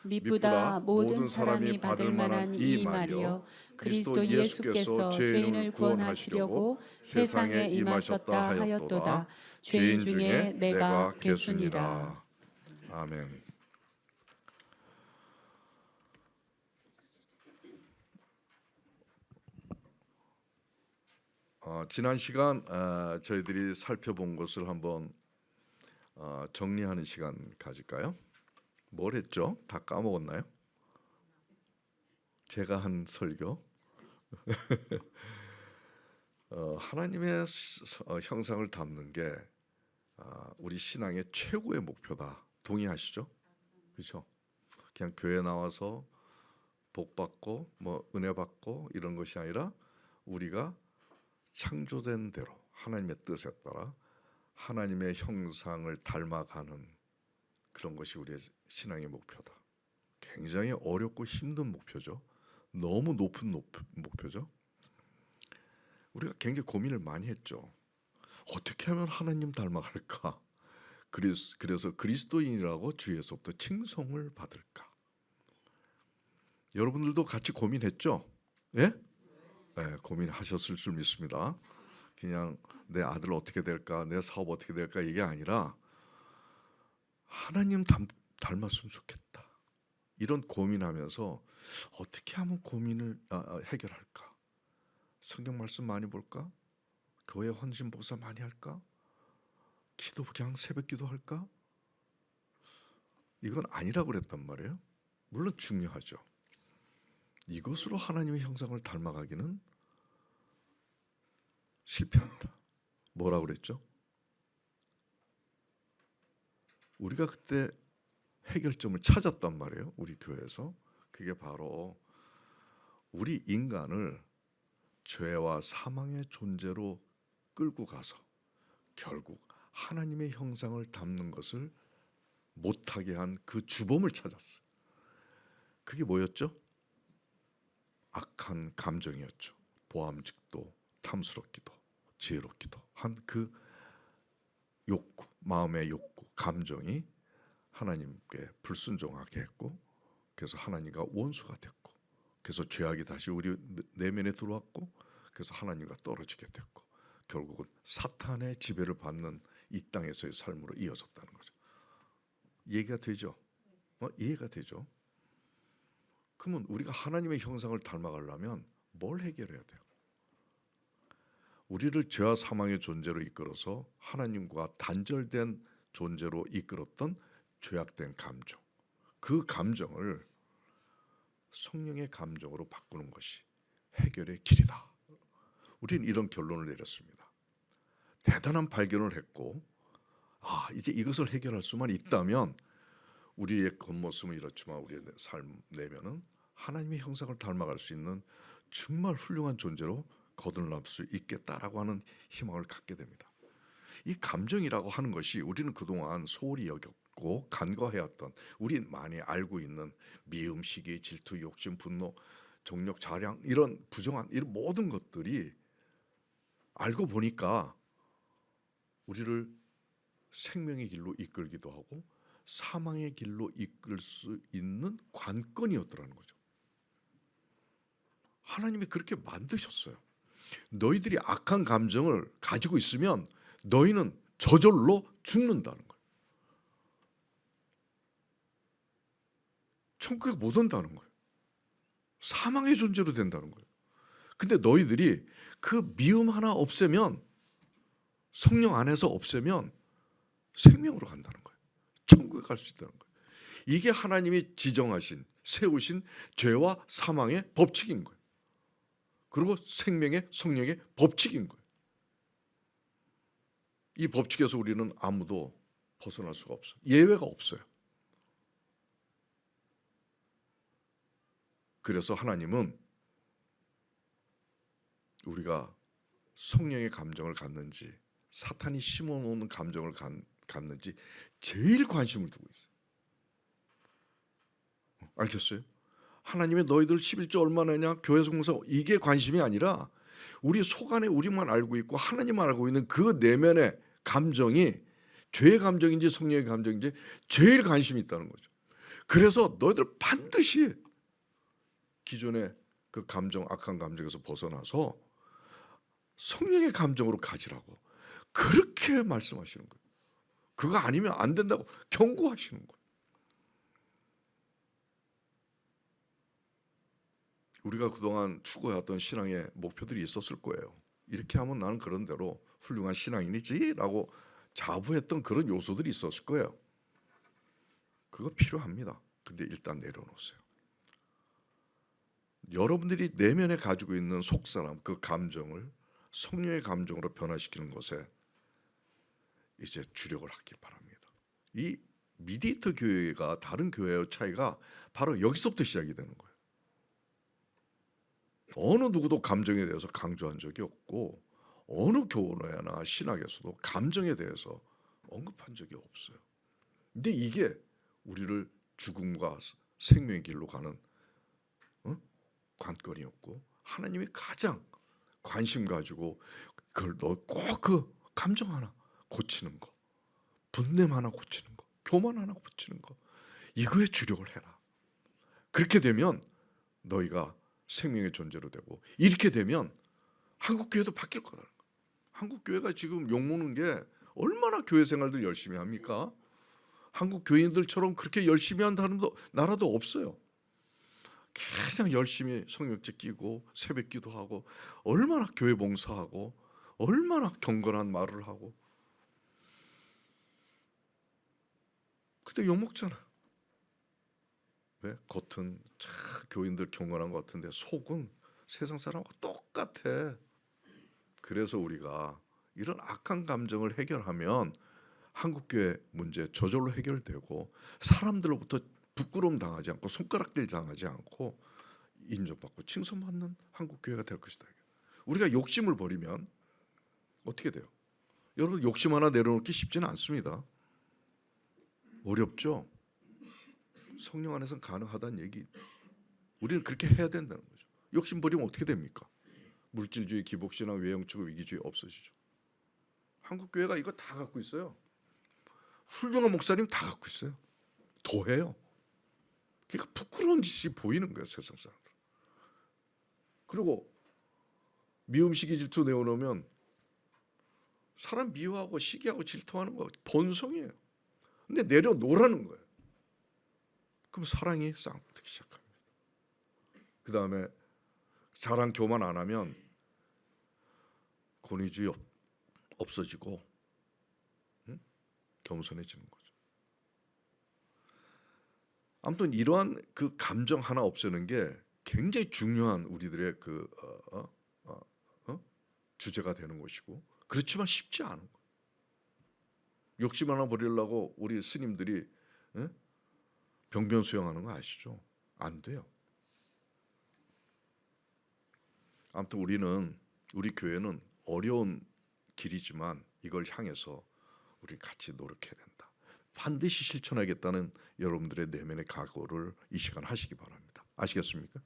Speaker 1: 미쁘다 모든 사람이 받을 만한 이 말이요 그리스도 예수께서 죄인을 구원하시려고 세상에 임하셨다 하였도다. 죄인 중에 내가 괴순이라.
Speaker 2: 아멘. 지난 시간 저희들이 살펴본 것을 한번 정리하는 시간 가질까요? 뭘 했죠? 다 까먹었나요? 제가 한 설교. 하나님의 형상을 담는 게 우리 신앙의 최고의 목표다. 동의하시죠? 그렇죠? 그냥 교회 나와서 복 받고 뭐 은혜 받고 이런 것이 아니라 우리가 창조된 대로 하나님의 뜻에 따라 하나님의 형상을 닮아가는 그런 것이 우리의 신앙의 목표다. 굉장히 어렵고 힘든 목표죠. 너무 높은 목표죠. 우리가 굉장히 고민을 많이 했죠. 어떻게 하면 하나님 닮아갈까? 그래서 그리스도인이라고 주위에서부터 칭송을 받을까? 여러분들도 같이 고민했죠? 예? 네, 고민하셨을 줄 믿습니다. 그냥 내 아들 어떻게 될까, 내 사업 어떻게 될까 이게 아니라 하나님 닮았으면 좋겠다. 이런 고민하면서 어떻게 하면 고민을 해결할까? 성경 말씀 많이 볼까? 교회 헌신 봉사 많이 할까? 기도 그냥 새벽 기도할까? 이건 아니라고 그랬단 말이에요. 물론 중요하죠. 이것으로 하나님의 형상을 닮아가기는 실패한다. 뭐라고 그랬죠? 우리가 그때 해결점을 찾았단 말이에요. 우리 교회에서. 그게 바로 우리 인간을 죄와 사망의 존재로 끌고 가서 결국 하나님의 형상을 담는 것을 못하게 한 그 주범을 찾았어요. 그게 뭐였죠? 악한 감정이었죠. 보암직도, 탐스럽기도, 지혜롭기도 한 그 욕구, 마음의 욕구, 감정이 하나님께 불순종하게 했고, 그래서 하나님과 원수가 됐고, 그래서 죄악이 다시 우리 내면에 들어왔고, 그래서 하나님과 떨어지게 됐고, 결국은 사탄의 지배를 받는 이 땅에서의 삶으로 이어졌다는 거죠. 이해가 되죠? 이해가 되죠? 그러면 우리가 하나님의 형상을 닮아가려면 뭘 해결해야 돼요? 우리를 죄와 사망의 존재로 이끌어서 하나님과 단절된 존재로 이끌었던 죄악된 감정, 그 감정을 성령의 감정으로 바꾸는 것이 해결의 길이다. 우리는 이런 결론을 내렸습니다. 대단한 발견을 했고, 이제 이것을 해결할 수만 있다면 우리의 겉모습은 이렇지만 우리의 삶 내면은 하나님의 형상을 닮아갈 수 있는 정말 훌륭한 존재로 거듭날 수 있겠다라고 하는 희망을 갖게 됩니다. 이 감정이라고 하는 것이 우리는 그동안 소홀히 여겼고 간과해왔던, 우리 많이 알고 있는 미움, 시기, 질투, 욕심, 분노, 정력, 자량, 이런 부정한 이런 모든 것들이 알고 보니까 우리를 생명의 길로 이끌기도 하고 사망의 길로 이끌 수 있는 관건이었더라는 거죠. 하나님이 그렇게 만드셨어요. 너희들이 악한 감정을 가지고 있으면 너희는 저절로 죽는다는 거예요. 천국에 못 온다는 거예요. 사망의 존재로 된다는 거예요. 근데 너희들이 그 미움 하나 없애면, 성령 안에서 없애면 생명으로 간다는 거예요. 천국에 갈 수 있다는 거예요. 이게 하나님이 지정하신, 세우신 죄와 사망의 법칙인 거예요. 그리고 생명의, 성령의 법칙인 거예요. 이 법칙에서 우리는 아무도 벗어날 수가 없어요. 예외가 없어요. 그래서 하나님은 우리가 성령의 감정을 갖는지 사탄이 심어놓는 감정을 갖는지 제일 관심을 두고 있어요. 알겠어요? 하나님의 너희들 11조 얼마나 냐 교회 성공사 이게 관심이 아니라 우리 속 안에 우리만 알고 있고 하나님만 알고 있는 그 내면의 감정이 죄의 감정인지 성령의 감정인지 제일 관심이 있다는 거죠. 그래서 너희들 반드시 기존의 그 감정, 악한 감정에서 벗어나서 성령의 감정으로 가지라고 그렇게 말씀하시는 거예요. 그거 아니면 안 된다고 경고하시는 거예요. 우리가 그동안 추구해왔던 신앙의 목표들이 있었을 거예요. 이렇게 하면 나는 그런 대로 훌륭한 신앙인이지라고 자부했던 그런 요소들이 있었을 거예요. 그거 필요합니다. 근데 일단 내려놓으세요. 여러분들이 내면에 가지고 있는 속사람, 그 감정을 성령의 감정으로 변화시키는 것에 이제 주력을 하길 바랍니다. 이 미디에이터 교회가 다른 교회의 차이가 바로 여기서부터 시작이 되는 거예요. 어느 누구도 감정에 대해서 강조한 적이 없고 어느 교회나 신학에서도 감정에 대해서 언급한 적이 없어요. 근데 이게 우리를 죽음과 생명의 길로 가는 관건이었고 하나님이 가장 관심 가지고 그걸 너 꼭 그 감정 하나 고치는 거, 분냄 하나 고치는 거, 교만 하나 고치는 거 이거에 주력을 해라. 그렇게 되면 너희가 생명의 존재로 되고 이렇게 되면 한국교회도 바뀔 거라는 거예요. 한국교회가 지금 욕먹는 게 얼마나 교회 생활들 열심히 합니까? 한국 교인들처럼 그렇게 열심히 한 나라도 없어요. 그냥 열심히 성령책 끼고 새벽 기도하고 얼마나 교회 봉사하고 얼마나 경건한 말을 하고 근데 욕먹잖아. 왜? 겉은 교인들 경건한 것 같은데 속은 세상 사람하고 똑같아. 그래서 우리가 이런 악한 감정을 해결하면 한국교회 문제 저절로 해결되고 사람들로부터 부끄러움 당하지 않고 손가락질 당하지 않고 인정받고 칭송받는 한국교회가 될 것이다. 우리가 욕심을 버리면 어떻게 돼요? 여러분 욕심 하나 내려놓기 쉽지는 않습니다. 어렵죠? 성령 안에서는 가능하다는 얘기. 우리는 그렇게 해야 된다는 거죠. 욕심 버리면 어떻게 됩니까? 물질주의, 기복신앙, 외형주의, 위기주의 없어지죠. 한국교회가 이거 다 갖고 있어요. 훌륭한 목사님 다 갖고 있어요. 더 해요. 그러니까 부끄러운 짓이 보이는 거예요, 세상 사람들. 그리고 미움시기 질투 내어놓으면 사람 미워하고 시기하고 질투하는 거 본성이에요. 근데 내려놓으라는 거예요. 그럼 사랑이 쌍붙기 시작합니다. 그 다음에 자랑 교만 안 하면 권위주의 없어지고 겸손해지는 거죠. 아무튼 이러한 그 감정 하나 없애는 게 굉장히 중요한 우리들의 그 주제가 되는 것이고 그렇지만 쉽지 않은 거예요. 욕심 하나 버리려고 우리 스님들이 병변 수영하는 거 아시죠? 안 돼요. 아무튼 우리 교회는 어려운 길이지만 이걸 향해서 우리 같이 노력해야 된다. 반드시 실천하겠다는 여러분들의 내면의 각오를 이 시간 하시기 바랍니다. 아시겠습니까?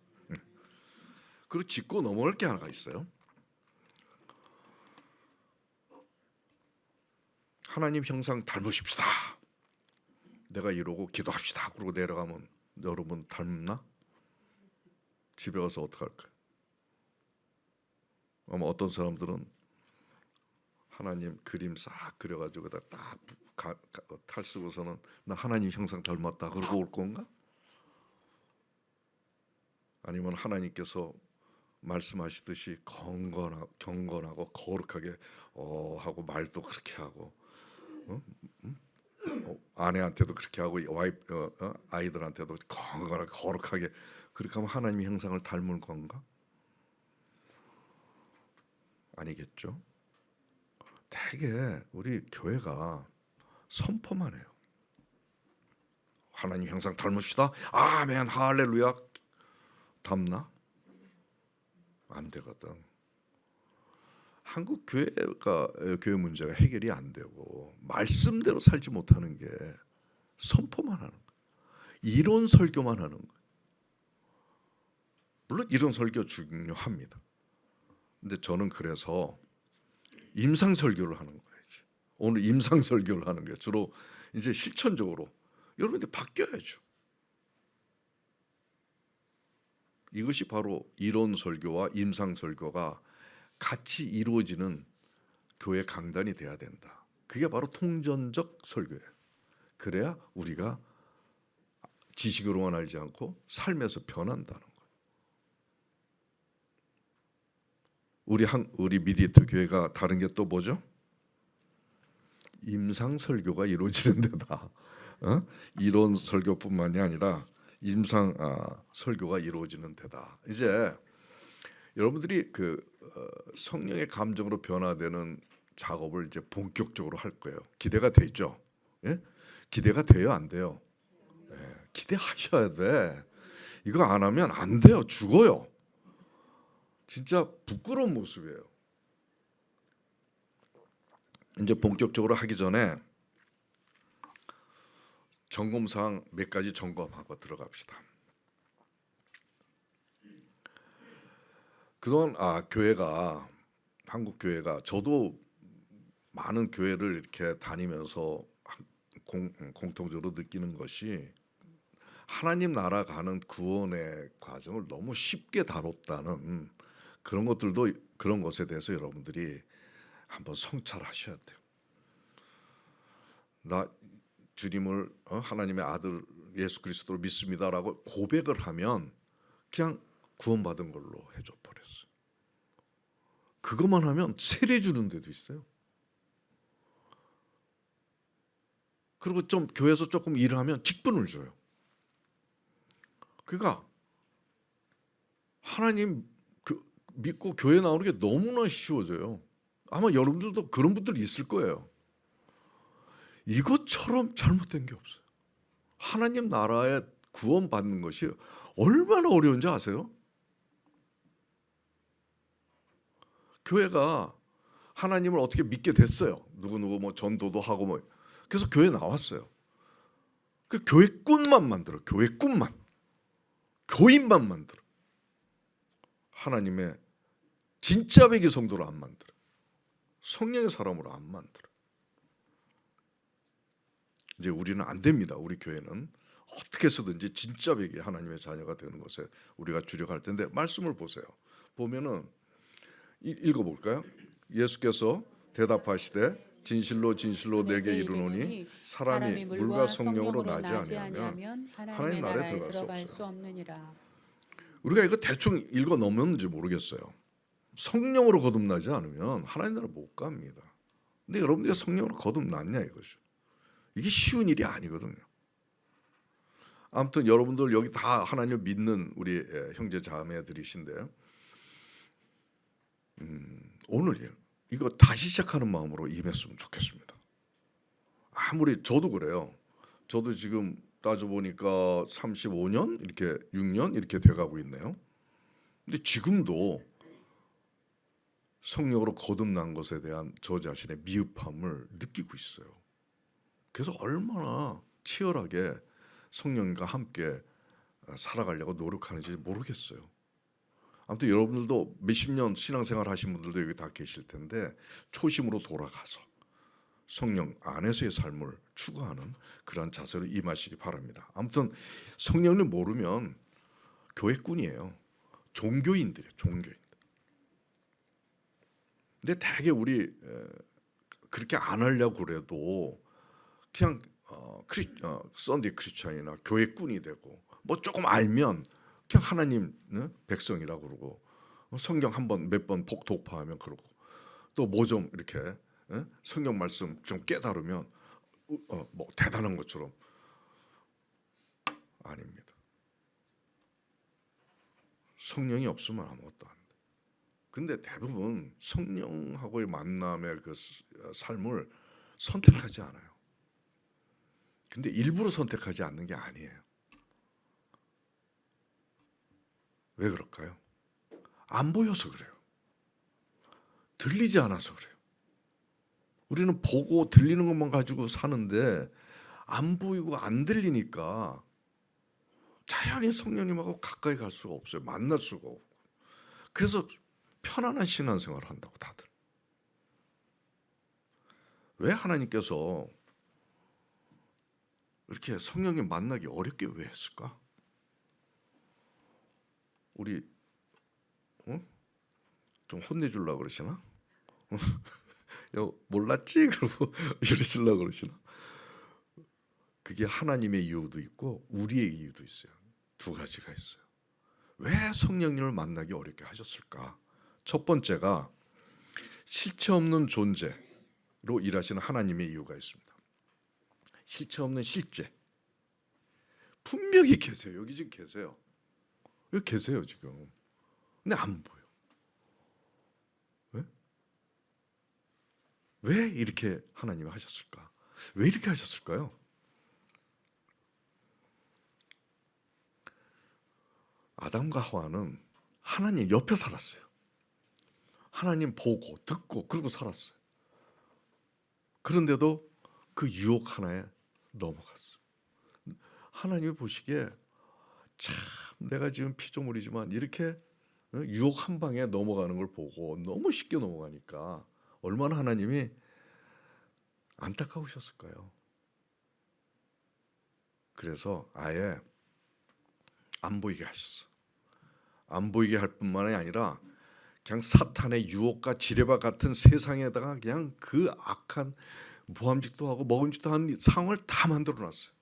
Speaker 2: 그리고 짚고 넘어갈 게 하나가 있어요. 하나님 형상 닮으십시다. 내가 이러고 기도합시다. 그러고 내려가면 여러분 닮나? 집에 가서 어떡할까요? 아마 어떤 사람들은 하나님 그림 싹 그려가지고 딱 탈 쓰고서는 나 하나님 형상 닮았다 그러고 올 건가? 아니면 하나님께서 말씀하시듯이 경건하고 거룩하게 하고 말도 그렇게 하고 아내한테도 그렇게 하고 아이들한테도 건강하게 거룩하게 그렇게 하면 하나님 형상을 닮을 건가? 아니겠죠. 되게 우리 교회가 선포만 해요. 하나님 형상 닮읍시다. 아멘 할렐루야. 닮나? 안 되거든. 한국 교회가 교회 문제가 해결이 안 되고 말씀대로 살지 못하는 게 선포만 하는 거예요. 이론 설교만 하는 거예요. 물론 이론 설교 중요합니다. 근데 저는 그래서 임상 설교를 하는 거예요. 이제. 오늘 임상 설교를 하는 거예요. 주로 이제 실천적으로 여러분들 바뀌어야죠. 이것이 바로 이론 설교와 임상 설교가 같이 이루어지는 교회 강단이 돼야 된다. 그게 바로 통전적 설교예요. 그래야 우리가 지식으로만 알지 않고 삶에서 변한다는 거예요. 우리 미디에이터 교회가 다른 게 또 뭐죠? 임상 설교가 이루어지는 데다. 이론 설교뿐만이 아니라 임상 설교가 이루어지는 데다. 이제 여러분들이 성령의 감정으로 변화되는 작업을 이제 본격적으로 할 거예요. 기대가 되죠? 예? 기대가 돼요, 안 돼요? 예, 기대하셔야 돼. 이거 안 하면 안 돼요, 죽어요. 진짜 부끄러운 모습이에요. 이제 본격적으로 하기 전에 점검사항 몇 가지 점검하고 들어갑시다. 그동안 교회가 한국 교회가 저도 많은 교회를 이렇게 다니면서 공통적으로 느끼는 것이 하나님 나라 가는 구원의 과정을 너무 쉽게 다뤘다는 그런 것들도 그런 것에 대해서 여러분들이 한번 성찰하셔야 돼요. 나 주님을 하나님의 아들 예수 그리스도를 믿습니다라고 고백을 하면 그냥 구원받은 걸로 해줘 버렸어요. 그것만 하면 세례 주는 데도 있어요. 그리고 좀 교회에서 조금 일을 하면 직분을 줘요. 그러니까 하나님 믿고 교회 나오는 게 너무나 쉬워져요. 아마 여러분들도 그런 분들이 있을 거예요. 이것처럼 잘못된 게 없어요. 하나님 나라에 구원받는 것이 얼마나 어려운지 아세요? 교회가 하나님을 어떻게 믿게 됐어요. 누구누구 뭐 전도도 하고 뭐 그래서 교회 나왔어요. 그 교회꾼만 만들어. 교회꾼만. 교인만 만들어. 하나님의 진짜 배기 성도로 안 만들어. 성령의 사람으로 안 만들어. 이제 우리는 안 됩니다. 우리 교회는 어떻게 해서든지 진짜 배기 하나님의 자녀가 되는 것에 우리가 주력할 텐데 말씀을 보세요. 보면은 읽어볼까요? 예수께서 대답하시되 진실로 진실로 내게 이르노니 사람이 물과 성령으로 나지 아니하면 하나님 나라에 들어갈 수 없느니라. 우리가 이거 대충 읽어 넘었는지 모르겠어요. 성령으로 거듭나지 않으면 하나님 나라 못 갑니다. 근데 여러분들이 성령으로 거듭났냐 이거죠. 이게 쉬운 일이 아니거든요. 아무튼 여러분들 여기 다 하나님을 믿는 우리 형제 자매들이신데요. 오늘 이거 다시 시작하는 마음으로 임했으면 좋겠습니다. 아무리 저도 그래요. 저도 지금 따져보니까 35년 이렇게 6년 이렇게 돼가고 있네요. 근데 지금도 성령으로 거듭난 것에 대한 저 자신의 미흡함을 느끼고 있어요. 그래서 얼마나 치열하게 성령과 함께 살아가려고 노력하는지 모르겠어요. 아무튼 여러분들도 몇십 년 신앙생활 하신 분들도 여기 다 계실 텐데 초심으로 돌아가서 성령 안에서의 삶을 추구하는 그런 자세로 임하시기 바랍니다. 아무튼 성령을 모르면 교회꾼이에요. 종교인들이에요. 종교인들. 근데 대개 우리 그렇게 안 하려고 그래도 그냥 썬데이 크리스찬이나 교회꾼이 되고 뭐 조금 알면 그냥 하나님 백성이라고 그러고 성경 몇 번 독파하면 그러고 또 뭐 좀 이렇게 성경 말씀 좀 깨달으면 뭐 대단한 것처럼 아닙니다. 성령이 없으면 아무것도 안 돼. 근데 대부분 성령하고의 만남의 그 삶을 선택하지 않아요. 근데 일부러 선택하지 않는 게 아니에요. 왜 그럴까요? 안 보여서 그래요. 들리지 않아서 그래요. 우리는 보고 들리는 것만 가지고 사는데 안 보이고 안 들리니까 자연히 성령님하고 가까이 갈 수가 없어요. 만날 수가 없고. 그래서 편안한 신앙생활을 한다고 다들. 왜 하나님께서 이렇게 성령님 만나기 어렵게 왜 했을까? 우리 좀 혼내주려고 그러시나? 야, 몰랐지? 그러고 이러시려고 그러시나? 그게 하나님의 이유도 있고 우리의 이유도 있어요. 두 가지가 있어요. 왜 성령님을 만나기 어렵게 하셨을까? 첫 번째가 실체 없는 존재로 일하시는 하나님의 이유가 있습니다. 실체 없는 실제. 분명히 계세요. 여기 지금 계세요. 여기 계세요 지금. 근데 안 보여. 왜? 왜 이렇게 하나님이 하셨을까? 왜 이렇게 하셨을까요? 아담과 하와는 하나님 옆에 살았어요. 하나님 보고 듣고 그러고 살았어요. 그런데도 그 유혹 하나에 넘어갔어요. 하나님이 보시기에 참 내가 지금 피조물이지만 이렇게 유혹 한 방에 넘어가는 걸 보고 너무 쉽게 넘어가니까 얼마나 하나님이 안타까우셨을까요? 그래서 아예 안 보이게 하셨어. 안 보이게 할 뿐만이 아니라 그냥 사탄의 유혹과 지뢰와 같은 세상에다가 그냥 그 악한 모함짓도 하고 먹음직도 하는 상황을 다 만들어놨어요.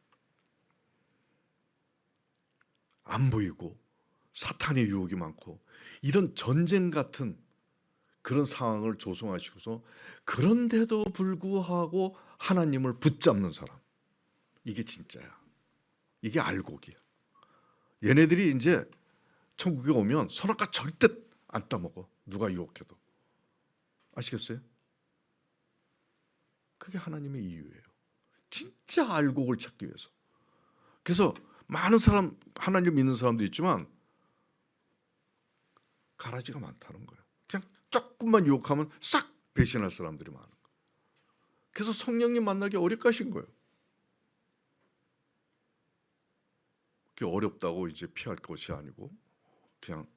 Speaker 2: 안 보이고 사탄의 유혹이 많고 이런 전쟁 같은 그런 상황을 조성하시고서 그런데도 불구하고 하나님을 붙잡는 사람, 이게 진짜야. 이게 알곡이야. 얘네들이 이제 천국에 오면 선악과 절대 안 따먹어. 누가 유혹해도. 아시겠어요? 그게 하나님의 이유예요. 진짜 알곡을 찾기 위해서. 그래서 많은 사람, 하나님 믿는 사람도 있지만 가라지가 많다는 거예요. 그냥 조금만 유혹하면 싹 배신할 사람들이 많은 거예요. 그래서 성령님 만나기 어렵게 하신 거예요. 그게 어렵다고 이제 피할 것이 아니고 그냥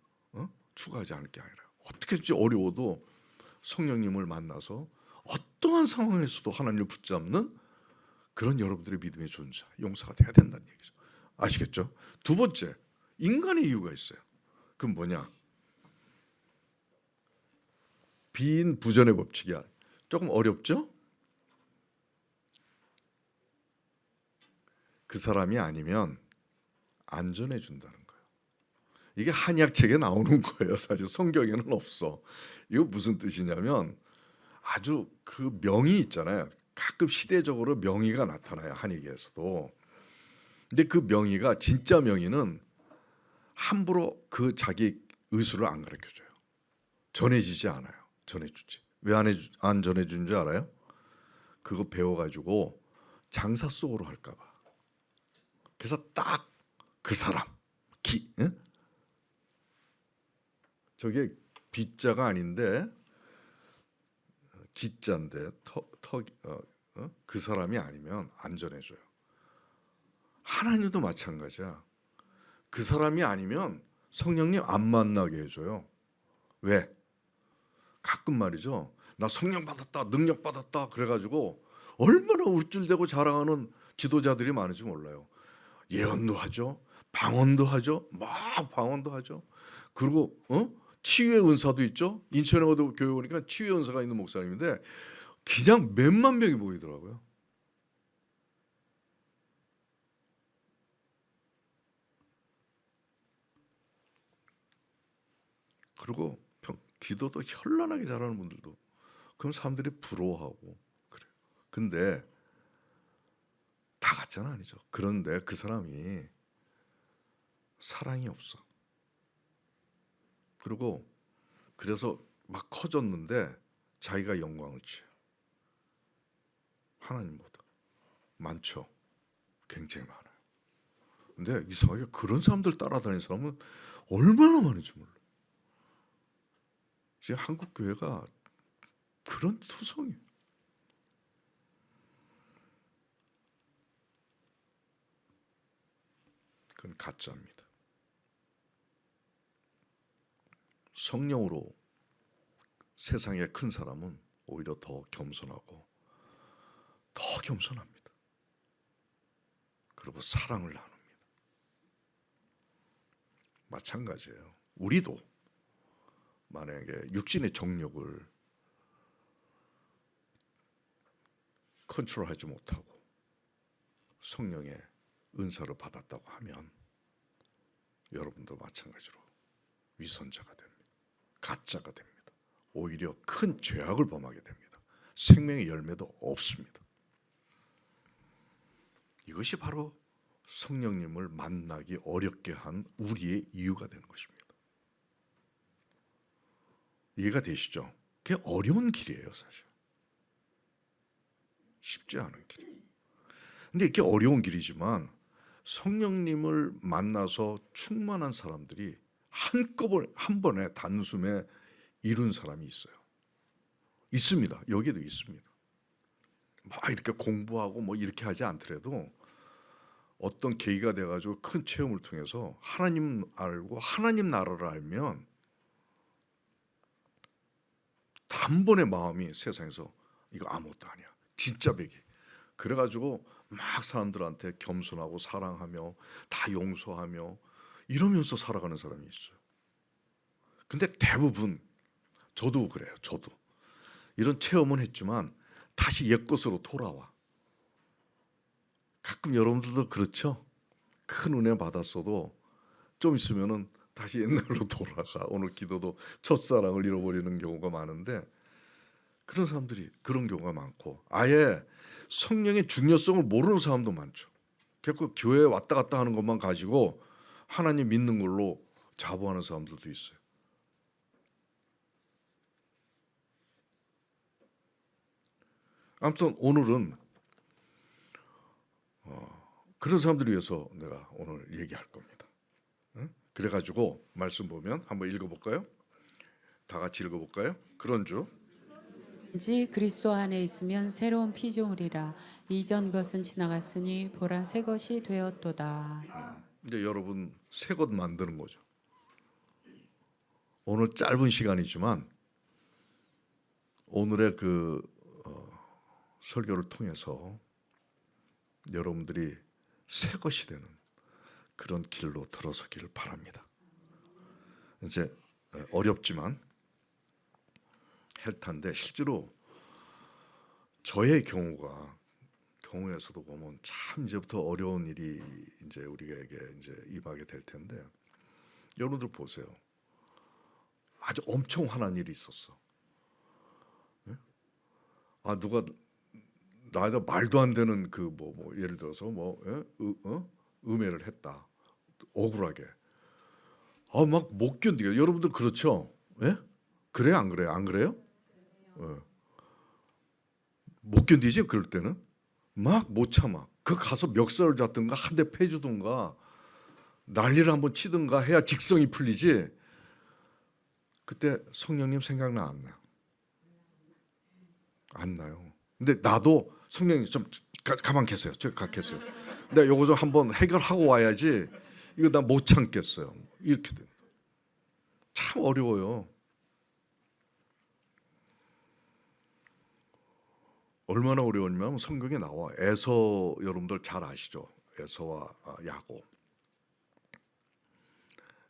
Speaker 2: 추가하지 않을 게 아니라 어떻게든지 어려워도 성령님을 만나서 어떠한 상황에서도 하나님을 붙잡는 그런 여러분들의 믿음의 존재, 용사가 돼야 된다는 얘기죠. 아시겠죠? 두 번째, 인간의 이유가 있어요. 그건 뭐냐? 비인 부전의 법칙이야. 조금 어렵죠? 그 사람이 아니면 안전해 준다는 거예요. 이게 한약책에 나오는 거예요. 사실 성경에는 없어. 이거 무슨 뜻이냐면 아주 그 명의 있잖아요. 가끔 시대적으로 명의가 나타나요. 한의계에서도. 근데 그 명의가 진짜 명의는 함부로 그 자기 의술을 안 가르쳐줘요. 전해지지 않아요. 전해주지. 왜 안 전해주는 줄 알아요? 그거 배워가지고 장사 속으로 할까 봐. 그래서 딱 그 사람 저게 비자가 아닌데 기자인데 그 사람이 아니면 안 전해줘요. 하나님도 마찬가지야. 그 사람이 아니면 성령님 안 만나게 해줘요. 왜? 가끔 말이죠. 나 성령 받았다, 능력 받았다 그래가지고 얼마나 울줄대고 자랑하는 지도자들이 많은지 몰라요. 예언도 하죠. 방언도 하죠. 막 방언도 하죠. 그리고 치유의 은사도 있죠. 인천에 가도 교회 오니까 치유의 은사가 있는 목사님인데 그냥 몇만 명이 보이더라고요. 그리고 기도도 현란하게 잘하는 분들도 그럼 사람들이 부러워하고 그래요. 근데 다 같잖아 아니죠. 그런데 그 사람이 사랑이 없어. 그리고 그래서 막 커졌는데 자기가 영광을 취해요. 하나님보다 많죠. 굉장히 많아요. 근데 이상하게 그런 사람들 따라다니는 사람은 얼마나 많은지 몰라요. 지금 한국 교회가 그런 투성이에요. 그건 가짜입니다. 성령으로 세상에 큰 사람은 오히려 더 겸손하고 더 겸손합니다. 그리고 사랑을 나눕니다. 마찬가지예요. 우리도 만약에 육신의 정욕을 컨트롤하지 못하고 성령의 은사를 받았다고 하면 여러분도 마찬가지로 위선자가 됩니다. 가짜가 됩니다. 오히려 큰 죄악을 범하게 됩니다. 생명의 열매도 없습니다. 이것이 바로 성령님을 만나기 어렵게 한 우리의 이유가 되는 것입니다. 이해가 되시죠? 그게 어려운 길이에요, 사실. 쉽지 않은 길. 근데 이게 어려운 길이지만 성령님을 만나서 충만한 사람들이 한꺼번에 한 번에 단숨에 이룬 사람이 있어요. 있습니다. 여기도 있습니다. 막 이렇게 공부하고 뭐 이렇게 하지 않더라도 어떤 계기가 돼가지고 큰 체험을 통해서 하나님 알고 하나님 나라를 알면 단번에 마음이 세상에서 이거 아무것도 아니야. 진짜 백이. 그래가지고 막 사람들한테 겸손하고 사랑하며 다 용서하며 이러면서 살아가는 사람이 있어요. 근데 대부분 저도 그래요. 저도 이런 체험은 했지만 다시 옛것으로 돌아와. 가끔 여러분들도 그렇죠? 큰 은혜 받았어도 좀 있으면은 다시 옛날로 돌아가. 오늘 기도도 첫사랑을 잃어버리는 경우가 많은데 그런 사람들이 그런 경우가 많고 아예 성령의 중요성을 모르는 사람도 많죠. 결국 교회에 왔다 갔다 하는 것만 가지고 하나님 믿는 걸로 자부하는 사람들도 있어요. 아무튼 오늘은 그런 사람들을 위해서 내가 오늘 얘기할 겁니다. 그래가지고 말씀 보면 한번 읽어볼까요? 다 같이 읽어볼까요? 그런즉
Speaker 1: 지 그리스도 안에 있으면 새로운 피조물이라 이전 것은 지나갔으니 보라 새 것이 되었도다.
Speaker 2: 이제 여러분 새 것 만드는 거죠. 오늘 짧은 시간이지만 오늘의 그 설교를 통해서 여러분들이 새 것이 되는 그런 길로 들어서기를 바랍니다. 이제 어렵지만 할 텐데 실제로 저의 경우에서도 보면 참 이제부터 어려운 일이 이제 우리에게 이제 임하게 될 텐데 여러분들 보세요. 아주 엄청 화난 일이 있었어. 아 누가 나에다 말도 안 되는 그 뭐 예를 들어서 음해를 했다. 억울하게. 아 막 못 견디게. 여러분들 그렇죠? 예? 그래요 안 그래요? 안 그래요? 못 견디지 그럴 때는 막 못 참아. 그 가서 멱살을 잡든가 한 대 패주든가 난리를 한번 치든가 해야 직성이 풀리지. 그때 성령님 생각나 안 나요? 안 나요. 근데 나도 성령님 좀 가만 계세요. 저 계세요. 내가 요거 좀 한번 해결하고 와야지. 이거 나 못 참겠어요. 이렇게 됩니다. 참 어려워요. 얼마나 어려웠냐면 성경에 나와. 에서 여러분들 잘 아시죠? 에서와 야곱.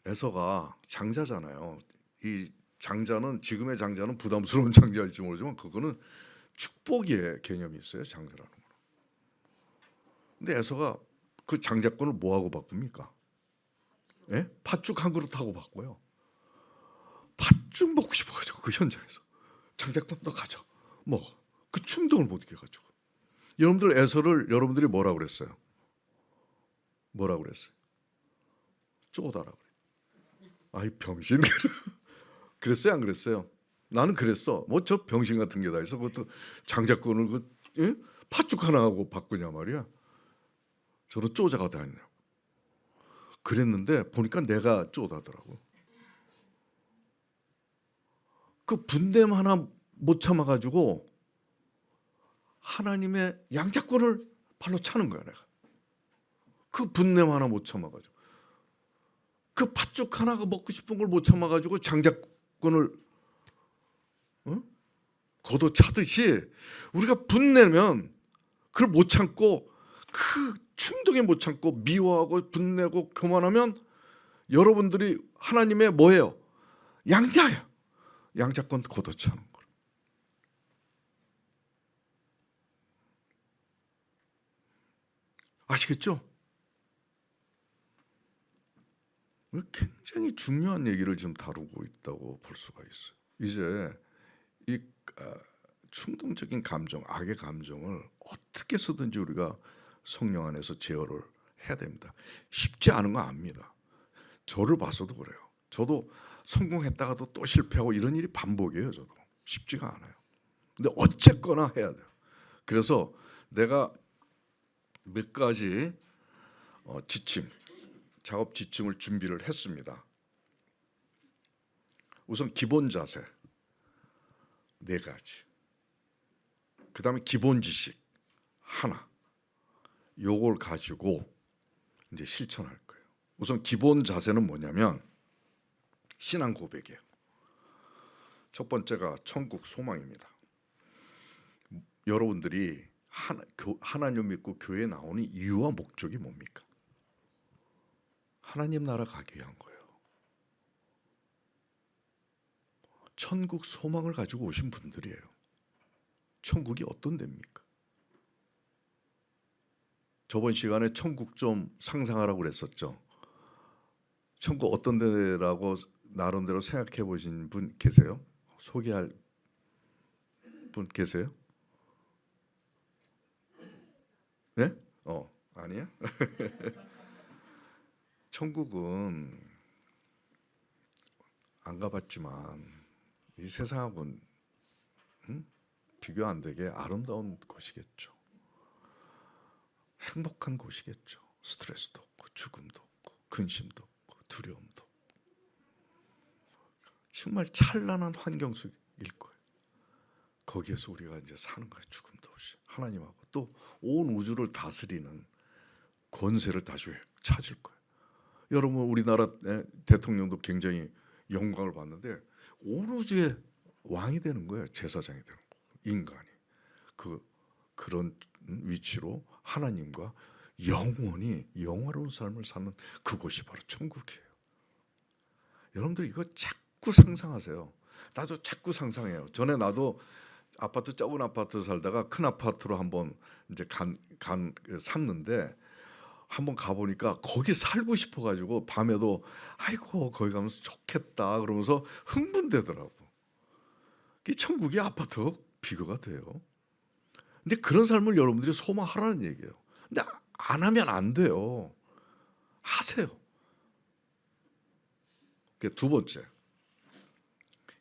Speaker 2: 에서가 장자잖아요. 이 장자는 지금의 장자는 부담스러운 장자일지 모르지만 그거는 축복의 개념이 있어요. 장자라는 거는. 근데 에서가 그 장자권을 뭐하고 바꿉니까? 예? 팥죽 한 그릇 하고 바꿔요. 팥죽 먹고 싶어가지고 그 현장에서 장자권 너 가져 먹어. 그 충동을 못 이겨가지고 여러분들 에서를 여러분들이 뭐라 그랬어요? 뭐라 그랬어요? 쪼다라 그래. 아이 병신 그랬어요 안 그랬어요? 나는 그랬어. 뭐 저 병신 같은 게 다 있어. 그것도 장자권을 팥죽 하나 하고 바꾸냐 말이야. 저런 쪼자가 다 있냐고. 그랬는데 보니까 내가 쪼다더라고. 그 분냄 하나 못 참아가지고 하나님의 양자권을 발로 차는 거야 내가. 그 분냄 하나 못 참아가지고 그 팥죽 하나 먹고 싶은 걸 못 참아가지고 장자권을 걷어 차듯이 우리가 분내면 그걸 못 참고 그 충동에 못 참고 미워하고 분내고 교만하면 여러분들이 하나님의 뭐예요? 양자야. 양자권 걷어차는 거. 아시겠죠? 굉장히 중요한 얘기를 지금 다루고 있다고 볼 수가 있어요. 이제 이 충동적인 감정, 악의 감정을 어떻게 해서든지 우리가 성령 안에서 제어를 해야 됩니다. 쉽지 않은 거 압니다. 저를 봐서도 그래요. 저도 성공했다가도 또 실패하고 이런 일이 반복이에요. 저도 쉽지가 않아요. 근데 어쨌거나 해야 돼요. 그래서 내가 몇 가지 작업 지침을 준비를 했습니다. 우선 기본 자세 4가지. 그 다음에 기본 지식 하나. 요걸 가지고 이제 실천할 거예요. 우선 기본 자세는 뭐냐면 신앙 고백이에요. 첫 번째가 천국 소망입니다. 여러분들이 하나님 믿고 교회에 나오는 이유와 목적이 뭡니까? 하나님 나라 가기 위한 거예요. 천국 소망을 가지고 오신 분들이에요. 천국이 어떤 데입니까? 저번 시간에 천국 좀 상상하라고 그랬었죠. 천국 어떤 데라고 나름대로 생각해 보신 분 계세요? 소개할 분 계세요? 네? 아니야? 천국은 안 가봤지만 이 세상하고는 비교 안 되게 아름다운 곳이겠죠. 행복한 곳이겠죠. 스트레스도 없고 죽음도 없고 근심도 없고 두려움도 없고 정말 찬란한 환경 속일 거예요. 거기에서 우리가 이제 사는 거예요. 죽음도 없이 하나님하고 또 온 우주를 다스리는 권세를 다시 찾을 거예요. 여러분 우리나라 대통령도 굉장히 영광을 받는데 온 우주의 왕이 되는 거예요. 제사장이 되는 거예요. 인간이 그런 위치로 하나님과 영원히 영화로운 삶을 사는 그곳이 바로 천국이에요. 여러분들 이거 자꾸 상상하세요. 나도 자꾸 상상해요. 전에 나도 적은 아파트 살다가 큰 아파트로 한번 이제 샀는데 한번 가보니까 거기 살고 싶어가지고 밤에도 아이고 거기 가면서 좋겠다 그러면서 흥분되더라고. 이 천국이 아파트가 비교가 돼요. 근데 그런 삶을 여러분들이 소망하라는 얘기예요. 근데 안 하면 안 돼요. 하세요. 두 번째,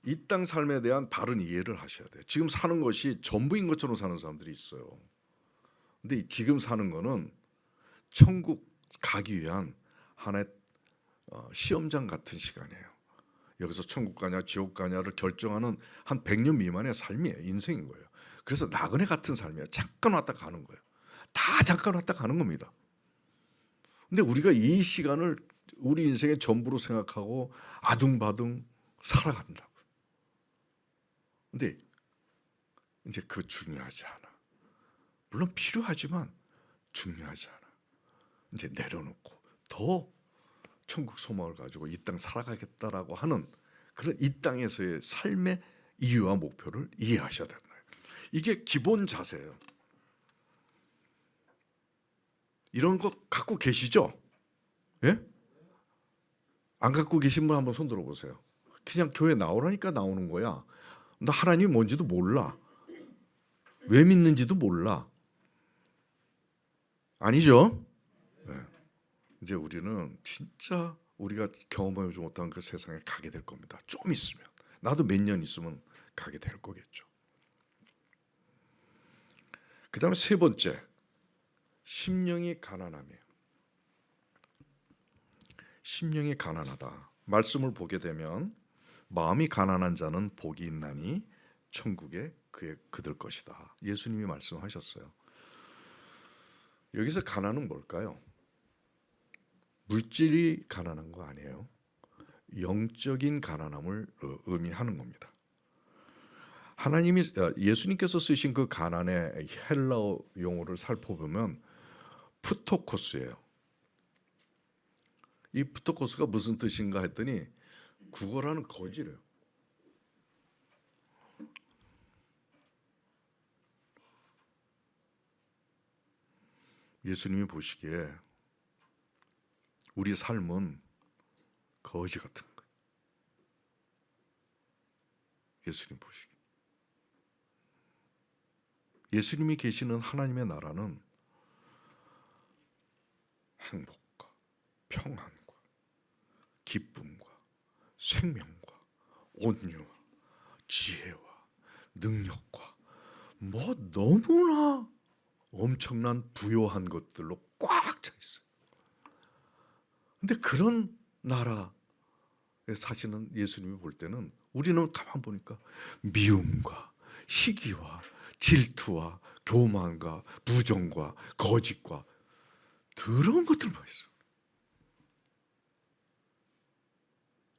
Speaker 2: 이 땅 삶에 대한 바른 이해를 하셔야 돼요. 지금 사는 것이 전부인 것처럼 사는 사람들이 있어요. 근데 지금 사는 거는 천국 가기 위한 하나의 시험장 같은 시간이에요. 여기서 천국 가냐 지옥 가냐를 결정하는 한 100년 미만의 삶이에요. 인생인 거예요. 그래서 나그네 같은 삶이에요. 잠깐 왔다 가는 거예요. 다 잠깐 왔다 가는 겁니다. 근데 우리가 이 시간을 우리 인생의 전부로 생각하고 아둥바둥 살아간다고. 근데 이제 그 중요하지 않아. 물론 필요하지만 중요하지 않아. 이제 내려놓고 더 천국 소망을 가지고 이 땅 살아가겠다라고 하는 그런 이 땅에서의 삶의 이유와 목표를 이해하셔야 된다. 이게 기본 자세예요. 이런 거 갖고 계시죠? 예? 안 갖고 계신 분 한번 손 들어보세요. 그냥 교회 나오라니까 나오는 거야. 나 하나님이 뭔지도 몰라. 왜 믿는지도 몰라. 아니죠? 네. 이제 우리는 진짜 우리가 경험하지 못한 그 세상에 가게 될 겁니다. 좀 있으면. 나도 몇 년 있으면 가게 될 거겠죠. 그 다음에 세 번째, 심령이 가난함이에요. 심령이 가난하다. 말씀을 보게 되면 마음이 가난한 자는 복이 있나니 천국에 그들 것이다. 예수님이 말씀하셨어요. 여기서 가난은 뭘까요? 물질이 가난한 거 아니에요. 영적인 가난함을 의미하는 겁니다. 하나님이 예수님께서 쓰신 그 가난의 헬라어 용어를 살펴보면 푸토코스예요. 이 푸토코스가 무슨 뜻인가 했더니 국어라는 거지래요. 예수님이 보시기에 우리 삶은 거지 같은 거예요. 예수님 보시기에. 예수님이 계시는 하나님의 나라는 행복과 평안과 기쁨과 생명과 온유와 지혜와 능력과 뭐 너무나 엄청난 부요한 것들로 꽉 차 있어요. 근데 그런 나라에 사시는 예수님이 볼 때는 우리는 가만 보니까 미움과 시기와 질투와 교만과 부정과 거짓과 더러운 것들만 있어.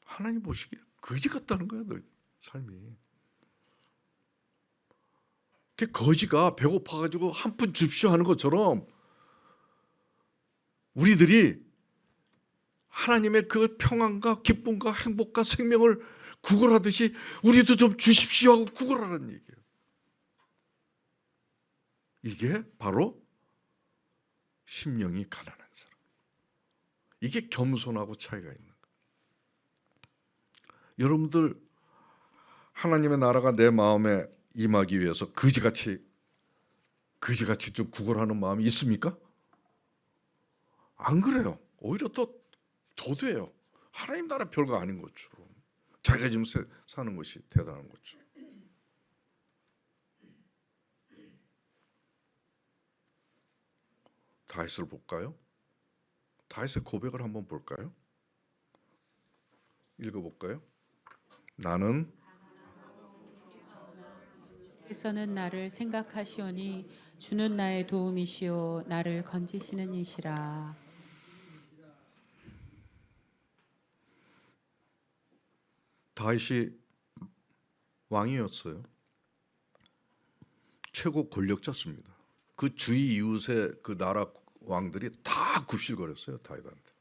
Speaker 2: 하나님 보시기에 거지 같다는 거야, 너 삶이. 그 거지가 배고파가지고 한 푼 줍쇼 하는 것처럼 우리들이 하나님의 그 평안과 기쁨과 행복과 생명을 구걸하듯이 우리도 좀 주십시오 하고 구걸하라는 얘기예요. 이게 바로 심령이 가난한 사람. 이게 겸손하고 차이가 있는 거예요. 여러분들 하나님의 나라가 내 마음에 임하기 위해서 거지같이 좀 구걸하는 마음이 있습니까? 안 그래요. 오히려 더 돼요. 하나님 나라 별거 아닌 것처럼 자기가 지금 사는 것이 대단한 거죠. 다윗을 볼까요? 다윗의 고백을 한번 볼까요? 읽어볼까요? 나는
Speaker 1: 에서는 나를 생각하시오니 주는 나의 도움이시오 나를 건지시는 이시라.
Speaker 2: 다윗이 왕이었어요. 최고 권력자였습니다. 그 주위 이웃의 그 나라 왕들이 다 굽실거렸어요, 다윗한테.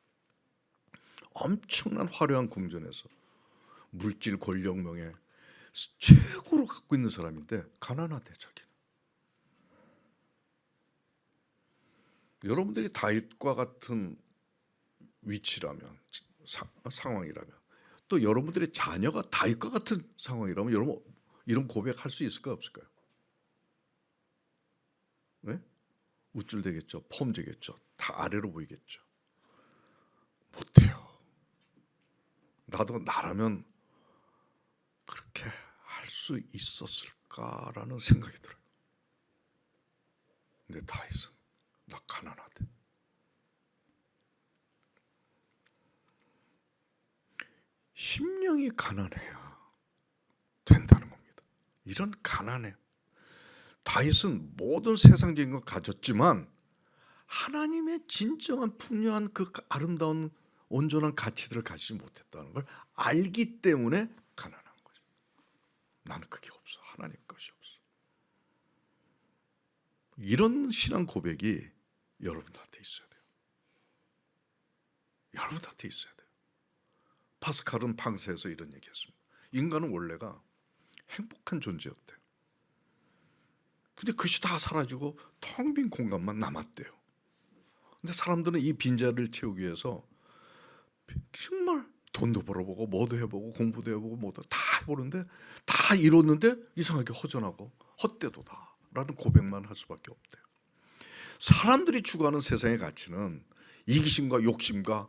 Speaker 2: 엄청난 화려한 궁전에서 물질, 권력, 명예 최고로 갖고 있는 사람인데 가난하대 자기는. 여러분들이 다윗과 같은 위치라면 상황이라면 또 여러분들의 자녀가 다윗과 같은 상황이라면 여러분 이런 고백할 수 있을까요, 없을까요? 네? 우쭐대겠죠, 폼되겠죠, 다 아래로 보이겠죠. 못해요. 나도 나라면 그렇게 할 수 있었을까라는 생각이 들어요. 근데 다윗은 나 가난하대. 심령이 가난해야 된다는 겁니다. 이런 가난해. 다윗은 모든 세상적인 걸 가졌지만 하나님의 진정한 풍요한 그 아름다운 온전한 가치들을 가지지 못했다는 걸 알기 때문에 가난한 거죠. 나는 그게 없어. 하나님 것이 없어. 이런 신앙 고백이 여러분들한테 있어야 돼요. 여러분들한테 있어야 돼요. 파스칼은 팡세에서 이런 얘기했습니다. 인간은 원래가 행복한 존재였대요. 근데 그것이 다 사라지고 텅 빈 공간만 남았대요. 근데 사람들은 이 빈자리를 채우기 위해서 정말 돈도 벌어보고 뭐도 해보고 공부도 해보고 뭐도 다 해보는데 다 이뤘는데 이상하게 허전하고 헛되도다라는 고백만 할 수밖에 없대요. 사람들이 추구하는 세상의 가치는 이기심과 욕심과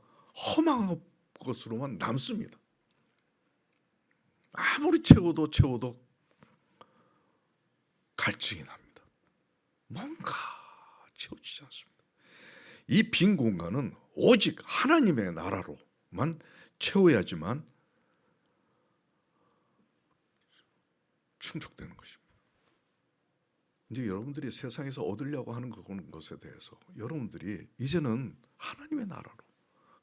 Speaker 2: 허망한 것으로만 남습니다. 아무리 채워도 갈증이 납니다. 뭔가 채워지지 않습니다. 이 빈 공간은 오직 하나님의 나라로만 채워야지만 충족되는 것입니다. 이제 여러분들이 세상에서 얻으려고 하는 것에 대해서 여러분들이 이제는 하나님의 나라로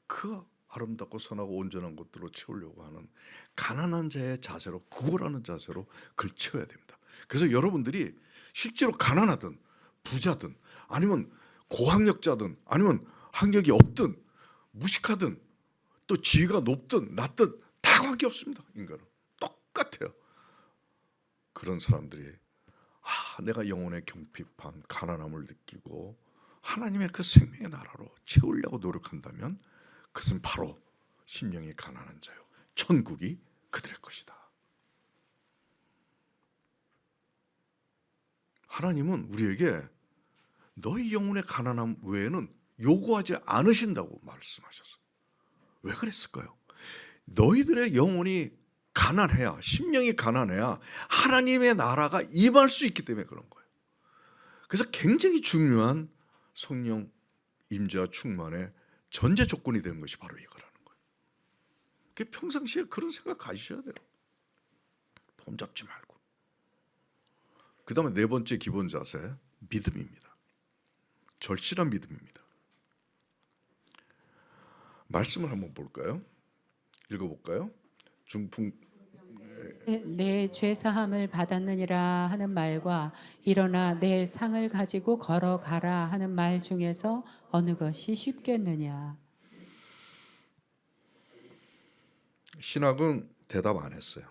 Speaker 2: 그 아름답고 선하고 온전한 것들로 채우려고 하는 가난한 자의 자세로, 구걸하는 자세로 그걸 채워야 됩니다. 그래서 여러분들이 실제로 가난하든 부자든 아니면 고학력자든 아니면 학력이 없든 무식하든 또 지위가 높든 낮든 다 관계없습니다. 인간은 똑같아요. 그런 사람들이 내가 영혼의 경핍함, 가난함을 느끼고 하나님의 그 생명의 나라로 채우려고 노력한다면 그것은 바로 심령이 가난한 자요, 천국이 그들의 것이다. 하나님은 우리에게 너희 영혼의 가난함 외에는 요구하지 않으신다고 말씀하셨어요. 왜 그랬을까요? 너희들의 영혼이 가난해야, 심령이 가난해야 하나님의 나라가 임할 수 있기 때문에 그런 거예요. 그래서 굉장히 중요한 성령 임재와 충만의 전제 조건이 되는 것이 바로 이거라는 거예요. 평상시에 그런 생각 가지셔야 돼요. 폼 잡지 말고. 그 다음에 네 번째 기본 자세, 믿음입니다. 절실한 믿음입니다. 말씀을 한번 볼까요? 읽어볼까요?
Speaker 1: 내 죄사함을 받았느니라 하는 말과 일어나 내 상을 가지고 걸어가라 하는 말 중에서 어느 것이 쉽겠느냐?
Speaker 2: 신학은 대답 안 했어요.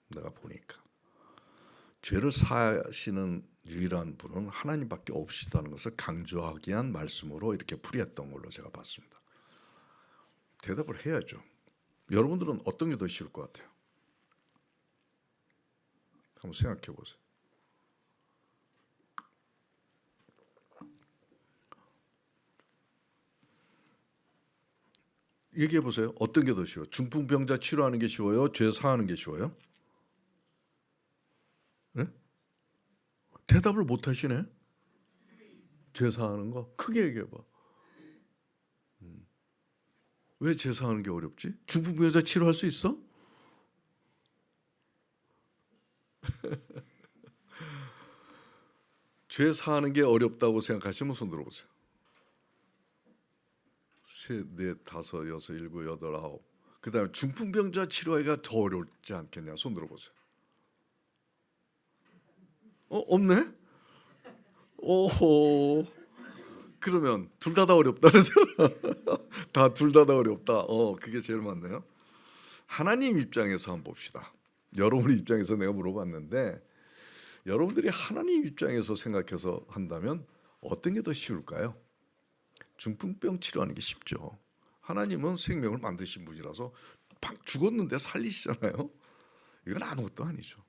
Speaker 2: 내가 보니까 죄를 사하시는 유일한 분은 하나님밖에 없으시다는 것을 강조하기 위한 말씀으로 이렇게 풀이했던 걸로 제가 봤습니다. 대답을 해야죠. 여러분들은 어떤 게 더 쉬울 것 같아요? 한번 생각해 보세요. 얘기해 보세요. 어떤 게 더 쉬워요? 중풍병자 치료하는 게 쉬워요? 죄 사하는 게 쉬워요? 네? 대답을 못 하시네. 죄 사하는 거 크게 얘기해 봐. 왜 죄 사하는 게 어렵지? 중풍병자 치료할 수 있어? 죄 사하는 게 어렵다고 생각하시면 손 들어보세요. 셋, 넷, 다섯, 여섯, 일곱, 여덟, 아홉. 그 다음에 중풍병자 치료하기가 더 어렵지 않겠냐? 손 들어보세요. 없네? 오호. 그러면 둘 다 어렵다는 사람. 둘 다 어렵다. 그게 제일 맞네요. 하나님 입장에서 한번 봅시다. 여러분 입장에서 내가 물어봤는데 여러분들이 하나님 입장에서 생각해서 한다면 어떤 게 더 쉬울까요? 중풍병 치료하는 게 쉽죠. 하나님은 생명을 만드신 분이라서 죽었는데 살리시잖아요. 이건 아무것도 아니죠.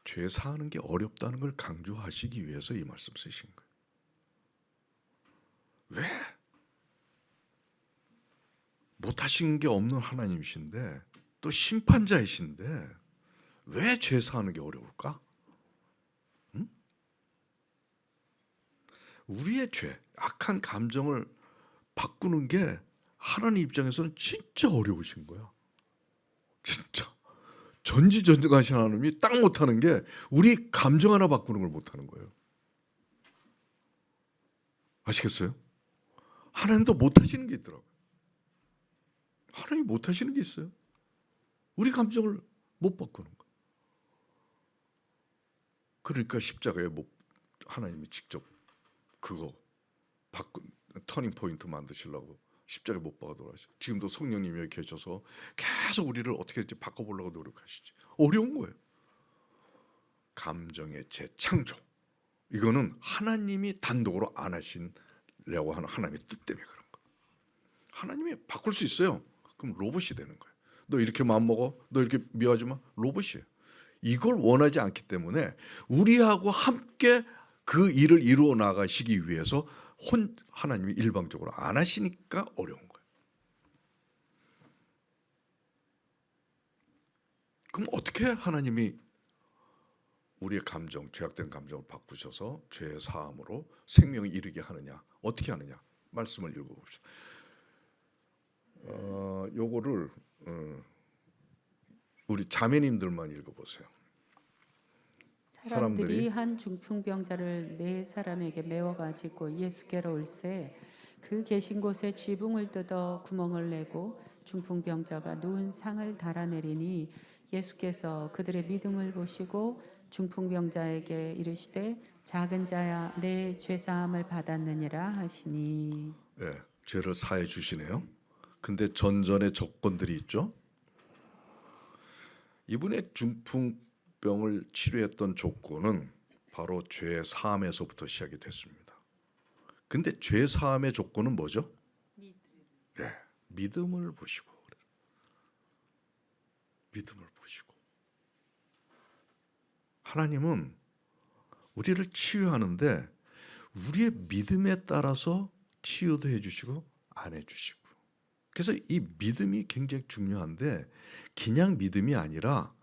Speaker 2: 죄 사하는 게 어렵다는 걸 강조하시기 위해서 이 말씀 쓰신 거예요. 왜? 못하신 게 없는 하나님이신데 또 심판자이신데 왜 죄 사하는 게 어려울까? 응? 우리의 죄, 악한 감정을 바꾸는 게 하나님 입장에서는 진짜 어려우신 거야. 진짜. 전지전능하신 하나님이 딱 못하는 게 우리 감정 하나 바꾸는 걸 못하는 거예요. 아시겠어요? 하나님도 못하시는 게 있더라고요. 하나님 못하시는 게 있어요. 우리 감정을 못 바꾸는 거예요. 그러니까 십자가에 하나님이 직접 그거 터닝 포인트 만드시려고 십자가에 못 박아 돌아가시죠. 지금도 성령님이 여기 계셔서 계속 우리를 어떻게 바꿔보려고 노력하시지. 어려운 거예요. 감정의 재창조. 이거는 하나님이 단독으로 안 하시려고 하는 하나님의 뜻 때문에 그런 거예요. 하나님이 바꿀 수 있어요. 그럼 로봇이 되는 거예요. 너 이렇게 마음먹어? 너 이렇게 미워하지 마? 로봇이에요. 이걸 원하지 않기 때문에 우리하고 함께 그 일을 이루어 나가시기 위해서 하나님이 일방적으로 안 하시니까 어려운 거예요. 그럼 어떻게 하나님이 우리의 감정, 죄악된 감정을 바꾸셔서 죄의 사함으로 생명에 이르게 하느냐? 어떻게 하느냐? 말씀을 읽어봅시다. 요거를 우리 자매님들만 읽어보세요.
Speaker 1: 사람들이 한 중풍병자를 네 사람에게 메워 가지고 예수께로 올세 그 계신 곳에 지붕을 뜯어 구멍을 내고 중풍병자가 누운 상을 달아내리니 예수께서 그들의 믿음을 보시고 중풍병자에게 이르시되 작은 자야 내 죄사함을 받았느니라 하시니.
Speaker 2: 예, 죄를 사해 주시네요. 근데 전전의 조건들이 있죠. 이분의 중풍병을 치료했던 조건은 바로 죄 사함에서부터 시작이 됐습니다. 근데 죄 사함의 조건은 뭐죠? 네, 믿음을 보시고. 믿음을 보시고. 하나님은 우리를 치유하는데 우리의 믿음에 따라서 치유도 해주시고 안 해주시고. 그래서 이 믿음이 굉장히 중요한데 그냥 믿음이 아니라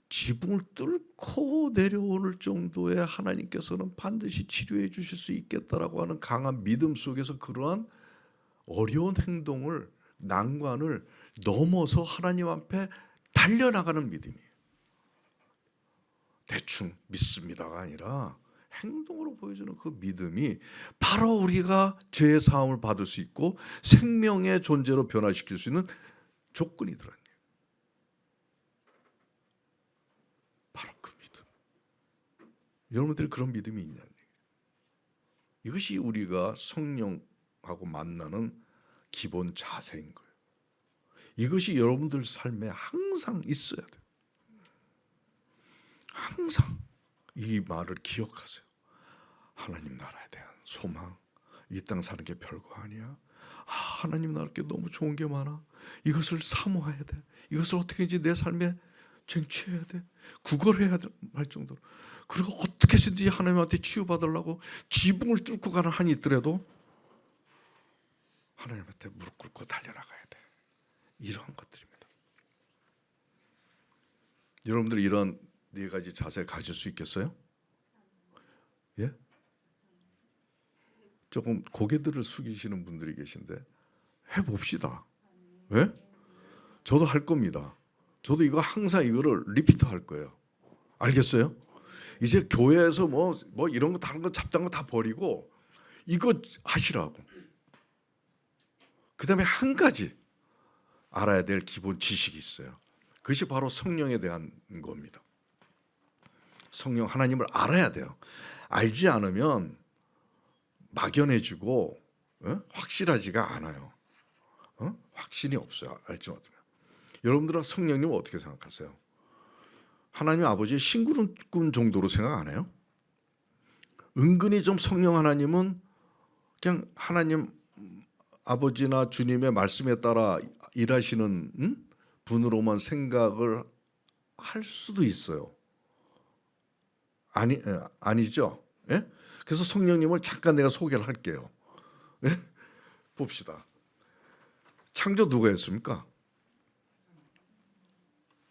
Speaker 2: 지붕을 뚫고 내려올 정도의 하나님께서는 반드시 치료해 주실 수 있겠다라고 하는 강한 믿음 속에서 그러한 어려운 행동을, 난관을 넘어서 하나님 앞에 달려나가는 믿음이에요. 대충 믿습니다가 아니라 행동으로 보여주는 그 믿음이 바로 우리가 죄의 사함을 받을 수 있고 생명의 존재로 변화시킬 수 있는 조건이더라고요. 바로 그 믿음. 여러분들이 그런 믿음이 있냐는 얘기예요. 이것이 우리가 성령하고 만나는 기본 자세인 거예요. 이것이 여러분들 삶에 항상 있어야 돼요. 항상 이 말을 기억하세요. 하나님 나라에 대한 소망, 이 땅 사는 게 별거 아니야. 하나님 나라께 너무 좋은 게 많아. 이것을 사모해야 돼. 이것을 어떻게든지 내 삶에 쟁취해야 돼. 구걸해야 할 정도로. 그리고 어떻게 해서든지 하나님한테 치유받으려고 지붕을 뚫고 가는 한이 있더라도 하나님한테 무릎 꿇고 달려나가야 돼. 이러한 것들입니다. 여러분들 이런 네 가지 자세 가질 수 있겠어요? 예? 조금 고개들을 숙이시는 분들이 계신데 해봅시다. 예? 저도 할 겁니다. 저도 이거 항상 이거를 리피트 할 거예요. 알겠어요? 이제 교회에서 뭐 이런 거 다른 거 잡다한 거 다 버리고 이거 하시라고. 그다음에 한 가지 알아야 될 기본 지식이 있어요. 그것이 바로 성령에 대한 겁니다. 성령 하나님을 알아야 돼요. 알지 않으면 막연해지고 확실하지가 않아요. 확신이 없어요. 알지 못하면. 여러분들은 성령님을 어떻게 생각하세요? 하나님 아버지의 심부름 정도로 생각 안 해요? 은근히 좀 성령 하나님은 그냥 하나님 아버지나 주님의 말씀에 따라 일하시는 분으로만 생각을 할 수도 있어요. 아니죠? 예? 그래서 성령님을 잠깐 내가 소개를 할게요. 예? 봅시다. 창조 누가 했습니까?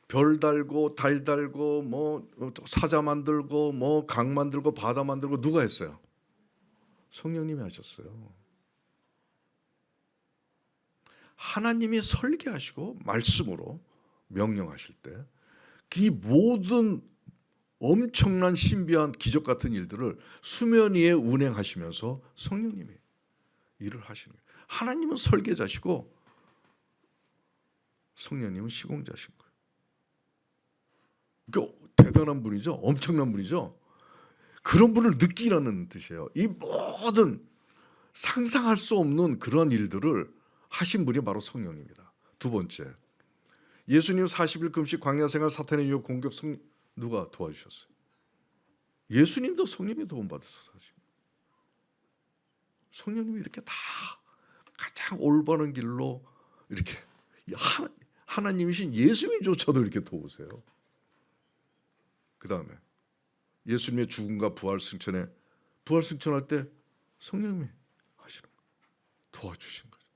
Speaker 2: 별 달고 달 달고 뭐 사자 만들고 뭐 강 만들고 바다 만들고 누가 했어요? 성령님이 하셨어요. 하나님이 설계하시고 말씀으로 명령하실 때 이 모든 엄청난 신비한 기적 같은 일들을 수면 위에 운행하시면서 성령님이 일을 하시는 거예요. 하나님은 설계자시고 성령님은 시공자신 거예요. 그러니까 대단한 분이죠. 엄청난 분이죠. 그런 분을 느끼라는 뜻이에요. 이 모든 상상할 수 없는 그런 일들을 하신 분이 바로 성령입니다. 두 번째, 예수님 40일 금식 광야 생활 사탄의 유혹 공격 누가 도와주셨어요? 예수님도 성령의 도움 받으셔서 하십니다. 성령님이 이렇게 다 가장 올바른 길로 이렇게 하나님이신 예수님조차도 이렇게 도우세요. 그 다음에 예수님의 죽음과 부활 승천할 때 성령님이 하시는 거예요. 도와주신 거죠.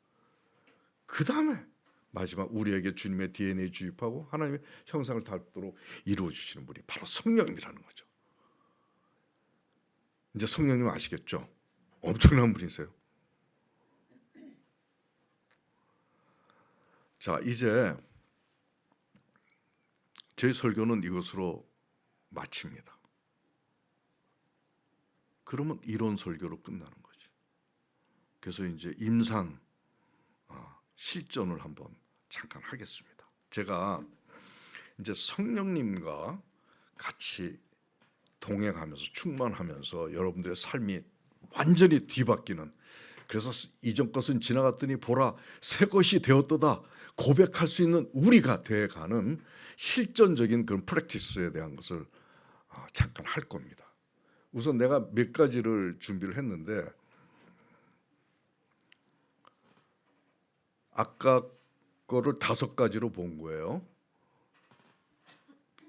Speaker 2: 그 다음에 마지막 우리에게 주님의 DNA 주입하고 하나님의 형상을 닮도록 이루어 주시는 분이 바로 성령님이라는 거죠. 이제 성령님 아시겠죠? 엄청난 분이세요. 자, 이제 저희 설교는 이것으로 마칩니다. 그러면 이론 설교로 끝나는 거지. 그래서 이제 임상 실전을 한번 잠깐 하겠습니다. 제가 이제 성령님과 같이 동행하면서 충만하면서 여러분들의 삶이 완전히 뒤바뀌는, 그래서 이전 것은 지나갔더니 보라 새 것이 되었도다 고백할 수 있는 우리가 돼가는 실전적인 그런 프랙티스에 대한 것을 잠깐 할 겁니다. 우선 내가 몇 가지를 준비를 했는데, 아까 거를 5가지로 본 거예요.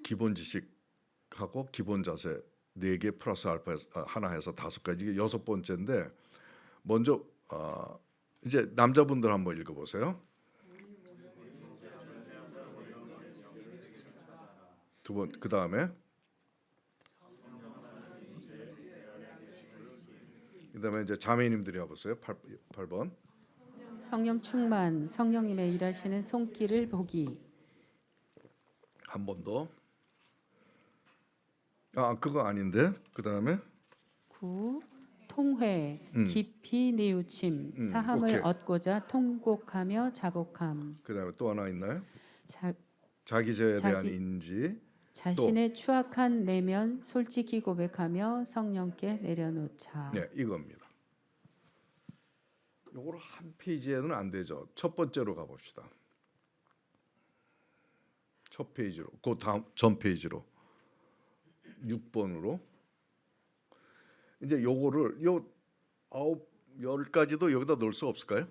Speaker 2: 기본 지식하고 기본 자세 4개 플러스 알파 하나 해서 5가지, 이게 6번째인데, 먼저 이제 남자분들 한번 읽어보세요. 2번, 그 다음에 이제 자매님들이 해보세요. 8번.
Speaker 1: 성령 충만, 성령님의 일하시는 손길을 보기.
Speaker 2: 한 번 더. 그거 아닌데. 그 다음에
Speaker 1: 9. 통회, 깊이 뉘우침, 사함을
Speaker 2: 오케이.
Speaker 1: 얻고자 통곡하며 자복함.
Speaker 2: 그 다음에 또 하나 있나요?
Speaker 1: 자기
Speaker 2: 자기에 대한 인지.
Speaker 1: 자신의 추악한 내면 솔직히 고백하며 성령께 내려놓자.
Speaker 2: 네, 이겁니다. 요거를 한 페이지에는 안 되죠. 첫 번째로 가봅시다. 첫 페이지로, 그 다음 전 페이지로 6번으로. 이제 요거를 요 10가지도 여기다 넣을 수 없을까요?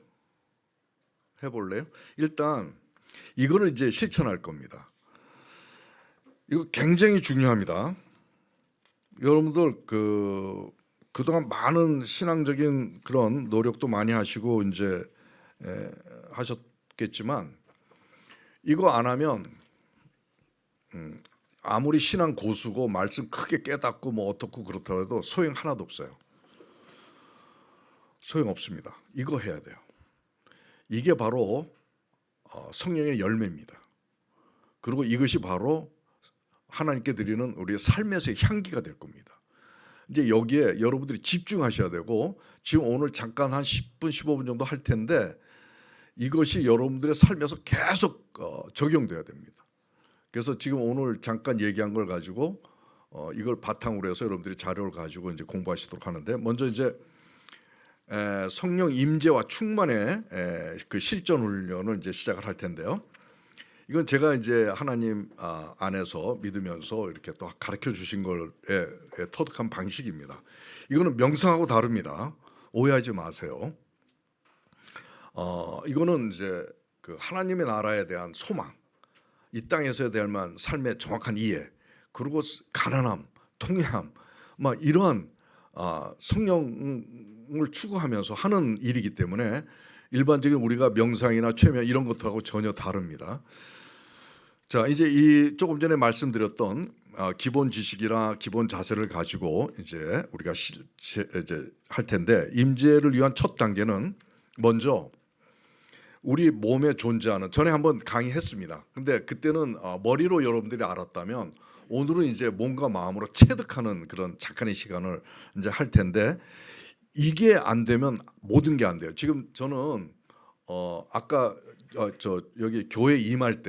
Speaker 2: 해볼래요? 일단 이거를 이제 실천할 겁니다. 이거 굉장히 중요합니다. 여러분들 그동안 많은 신앙적인 그런 노력도 많이 하시고 이제 하셨겠지만, 이거 안 하면 아무리 신앙 고수고 말씀 크게 깨닫고 뭐 어떻고 그렇더라도 소용 하나도 없어요. 소용 없습니다. 이거 해야 돼요. 이게 바로 성령의 열매입니다. 그리고 이것이 바로 하나님께 드리는 우리의 삶에서의 향기가 될 겁니다. 이제 여기에 여러분들이 집중하셔야 되고, 지금 오늘 잠깐 한 10분 15분 정도 할 텐데, 이것이 여러분들의 삶에서 계속 적용돼야 됩니다. 그래서 지금 오늘 잠깐 얘기한 걸 가지고 이걸 바탕으로 해서 여러분들이 자료를 가지고 이제 공부하시도록 하는데, 먼저 이제 성령 임재와 충만의 그 실전 훈련을 이제 시작을 할 텐데요. 이건 제가 이제 하나님 안에서 믿으면서 이렇게 또 가르쳐 주신 거에 터득한 방식입니다. 이거는 명상하고 다릅니다. 오해하지 마세요. 이거는 이제 그 하나님의 나라에 대한 소망, 이 땅에서에 대한 삶의 정확한 이해, 그리고 가난함, 통회함, 막 이러한 성령을 추구하면서 하는 일이기 때문에 일반적인 우리가 명상이나 최면 이런 것하고 전혀 다릅니다. 자, 이제 이 조금 전에 말씀드렸던 기본 지식이나 기본 자세를 가지고 이제 우리가 이제 할 텐데, 임재를 위한 첫 단계는 먼저 우리 몸에 존재하는, 전에 한번 강의했습니다. 근데 그때는 머리로 여러분들이 알았다면, 오늘은 이제 몸과 마음으로 체득하는 그런 잠깐의 시간을 이제 할 텐데, 이게 안 되면 모든 게 안 돼요. 지금 저는 아까 여기 교회 임할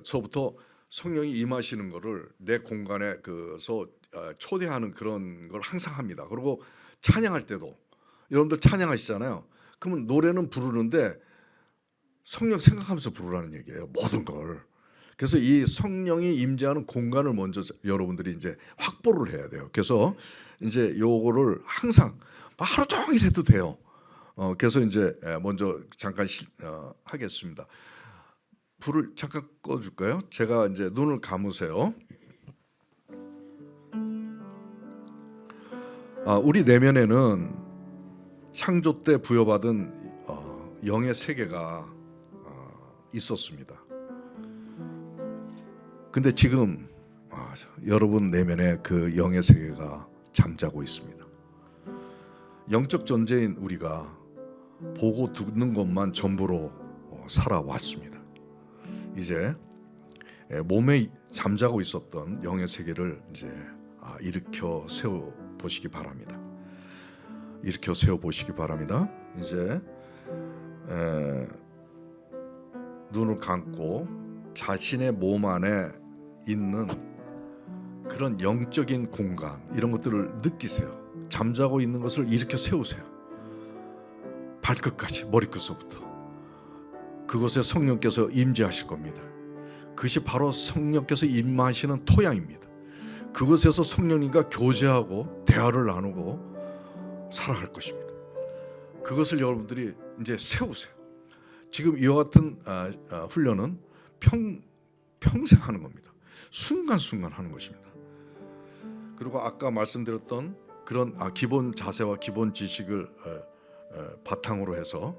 Speaker 2: 때서부터 성령이 임하시는 거를 내 공간에 그서 초대하는 그런 걸 항상 합니다. 그리고 찬양할 때도 여러분들 찬양하시잖아요. 그러면 노래는 부르는데 성령 생각하면서 부르라는 얘기예요. 모든 걸. 그래서 이 성령이 임재하는 공간을 먼저 여러분들이 이제 확보를 해야 돼요. 그래서 이제 요거를 항상 하루 종일 해도 돼요. 그래서 이제 먼저 잠깐 하겠습니다. 불을 잠깐 꺼줄까요? 제가 이제 눈을 감으세요. 우리 내면에는 창조 때 부여받은 영의 세계가 있었습니다. 근데 지금 여러분 내면에 그 영의 세계가 잠자고 있습니다. 영적 존재인 우리가 보고 듣는 것만 전부로 살아왔습니다. 이제 몸에 잠자고 있었던 영의 세계를 이제 일으켜 세워 보시기 바랍니다. 일으켜 세워 보시기 바랍니다. 이제 눈을 감고 자신의 몸 안에 있는 그런 영적인 공간 이런 것들을 느끼세요. 잠자고 있는 것을 일으켜 세우세요. 발끝까지, 머리끝서부터. 그곳에 성령께서 임재하실 겁니다. 그것이 바로 성령께서 임하시는 토양입니다. 그곳에서 성령님과 교제하고 대화를 나누고 살아갈 것입니다. 그것을 여러분들이 이제 세우세요. 지금 이와 같은 훈련은 평생 하는 겁니다. 순간순간 하는 것입니다. 그리고 아까 말씀드렸던 그런 기본 자세와 기본 지식을 바탕으로 해서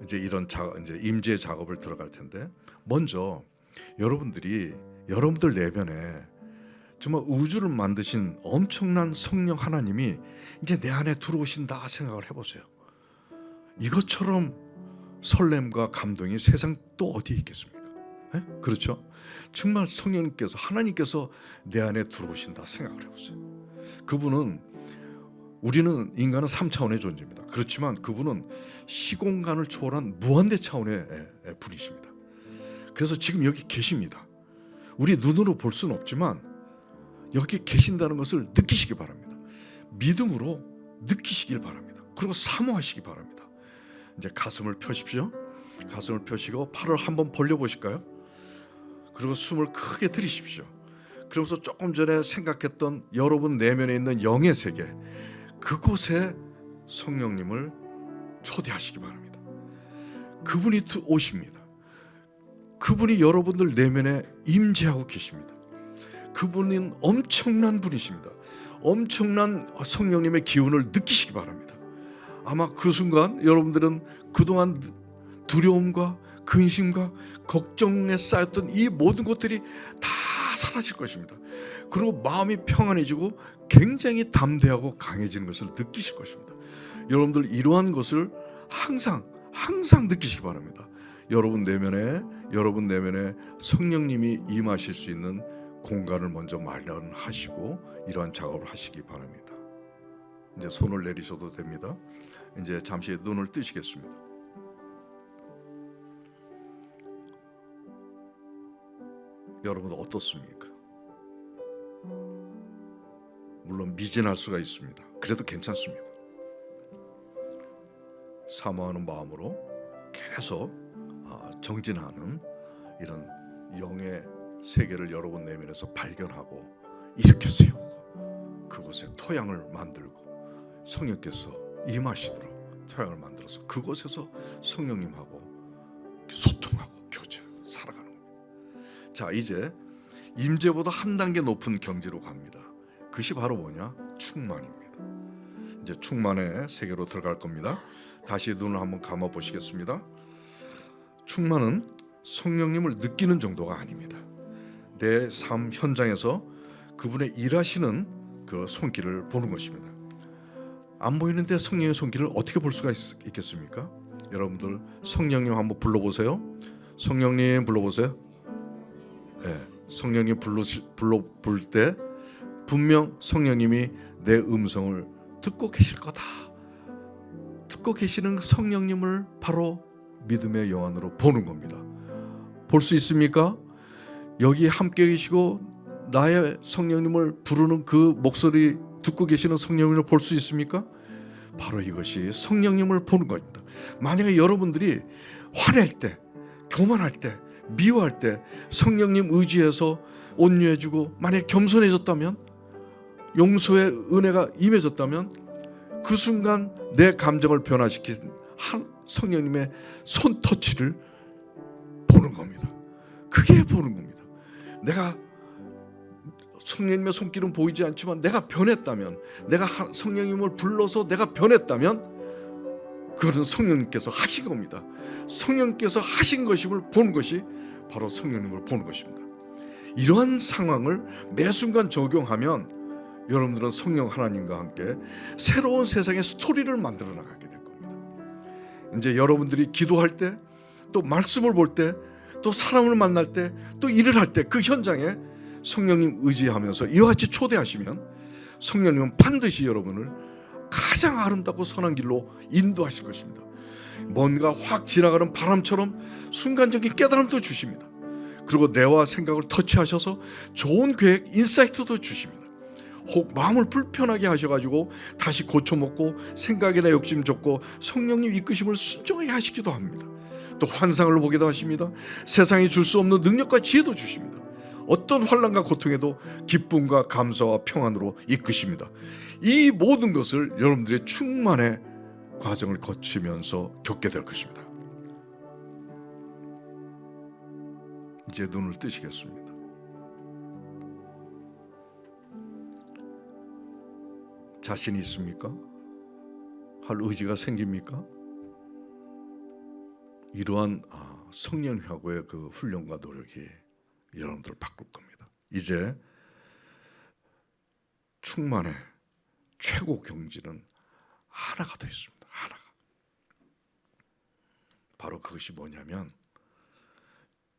Speaker 2: 이제 이런 이제 임재 작업을 들어갈 텐데, 먼저 여러분들 내면에 정말 우주를 만드신 엄청난 성령 하나님이 이제 내 안에 들어오신다 생각을 해보세요. 이것처럼 설렘과 감동이 세상 또 어디에 있겠습니까? 그렇죠? 정말 성령님께서, 하나님께서 내 안에 들어오신다 생각을 해보세요. 우리는 인간은 3차원의 존재입니다. 그렇지만 그분은 시공간을 초월한 무한대 차원의 분이십니다. 그래서 지금 여기 계십니다. 우리 눈으로 볼 수는 없지만 여기 계신다는 것을 느끼시기 바랍니다. 믿음으로 느끼시길 바랍니다. 그리고 사모하시기 바랍니다. 이제 가슴을 펴십시오. 가슴을 펴시고 팔을 한번 벌려 보실까요? 그리고 숨을 크게 들이십시오. 그러면서 조금 전에 생각했던 여러분 내면에 있는 영의 세계, 그곳에 성령님을 초대하시기 바랍니다. 그분이 오십니다. 그분이 여러분들 내면에 임재하고 계십니다. 그분은 엄청난 분이십니다. 엄청난 성령님의 기운을 느끼시기 바랍니다. 아마 그 순간 여러분들은 그동안 두려움과 근심과 걱정에 쌓였던 이 모든 것들이 다 사라질 것입니다. 그리고 마음이 평안해지고 굉장히 담대하고 강해지는 것을 느끼실 것입니다. 여러분들 이러한 것을 항상 느끼시기 바랍니다. 여러분 내면에 성령님이 임하실 수 있는 공간을 먼저 마련하시고 이러한 작업을 하시기 바랍니다. 이제 손을 내리셔도 됩니다. 이제 잠시 눈을 뜨시겠습니다. 여러분 어떻습니까? 물론 미진할 수가 있습니다. 그래도 괜찮습니다. 사모하는 마음으로 계속 정진하는 이런 영의 세계를 여러분 내면에서 발견하고 일으켜 세우고 그곳에 토양을 만들고 성령께서 임하시도록 토양을 만들어서 그곳에서 성령님하고 소통하고 교제하고 살아가는 겁니다. 자, 이제 임재보다 한 단계 높은 경지로 갑니다. 그것이 바로 뭐냐? 충만입니다. 이제 충만의 세계로 들어갈 겁니다. 다시 눈을 한번 감아 보시겠습니다. 충만은 성령님을 느끼는 정도가 아닙니다. 내 삶 현장에서 그분의 일하시는 그 손길을 보는 것입니다. 안 보이는데 성령의 손길을 어떻게 볼 수가 있겠습니까? 여러분들 성령님 한번 불러보세요. 성령님 불러보세요. 네, 성령님 부를 때 분명 성령님이 내 음성을 듣고 계실 거다. 듣고 계시는 성령님을 바로 믿음의 영안으로 보는 겁니다. 볼 수 있습니까? 여기 함께 계시고 나의 성령님을 부르는 그 목소리 듣고 계시는 성령님을 볼 수 있습니까? 바로 이것이 성령님을 보는 겁니다. 만약에 여러분들이 화낼 때, 교만할 때, 미워할 때 성령님 의지해서 온유해지고 만약에 겸손해졌다면, 용서의 은혜가 임해졌다면 그 순간 내 감정을 변화시킨 성령님의 손터치를 보는 겁니다. 그게 보는 겁니다. 내가 성령님의 손길은 보이지 않지만 내가 변했다면, 내가 성령님을 불러서 내가 변했다면 그것은 성령님께서 하신 겁니다. 성령님께서 하신 것임을 보는 것이 바로 성령님을 보는 것입니다. 이러한 상황을 매 순간 적용하면 여러분들은 성령 하나님과 함께 새로운 세상의 스토리를 만들어 나가게 될 겁니다. 이제 여러분들이 기도할 때, 또 말씀을 볼 때, 또 사람을 만날 때, 또 일을 할 때 그 현장에 성령님 의지하면서 이와 같이 초대하시면 성령님은 반드시 여러분을 가장 아름답고 선한 길로 인도하실 것입니다. 뭔가 확 지나가는 바람처럼 순간적인 깨달음도 주십니다. 그리고 뇌와 생각을 터치하셔서 좋은 계획, 인사이트도 주십니다. 혹 마음을 불편하게 하셔가지고 다시 고쳐먹고 생각이나 욕심 줬고 성령님 이끄심을 순종하게 하시기도 합니다. 또 환상을 보기도 하십니다. 세상이 줄 수 없는 능력과 지혜도 주십니다. 어떤 환난과 고통에도 기쁨과 감사와 평안으로 이끄십니다. 이 모든 것을 여러분들의 충만의 과정을 거치면서 겪게 될 것입니다. 이제 눈을 뜨시겠습니다. 자신이 있습니까? 할 의지가 생깁니까? 이러한 성령하고의 그 훈련과 노력이 여러분들을 바꿀 겁니다. 이제 충만의 최고 경지는 하나가 더 있습니다. 하나가. 바로 그것이 뭐냐면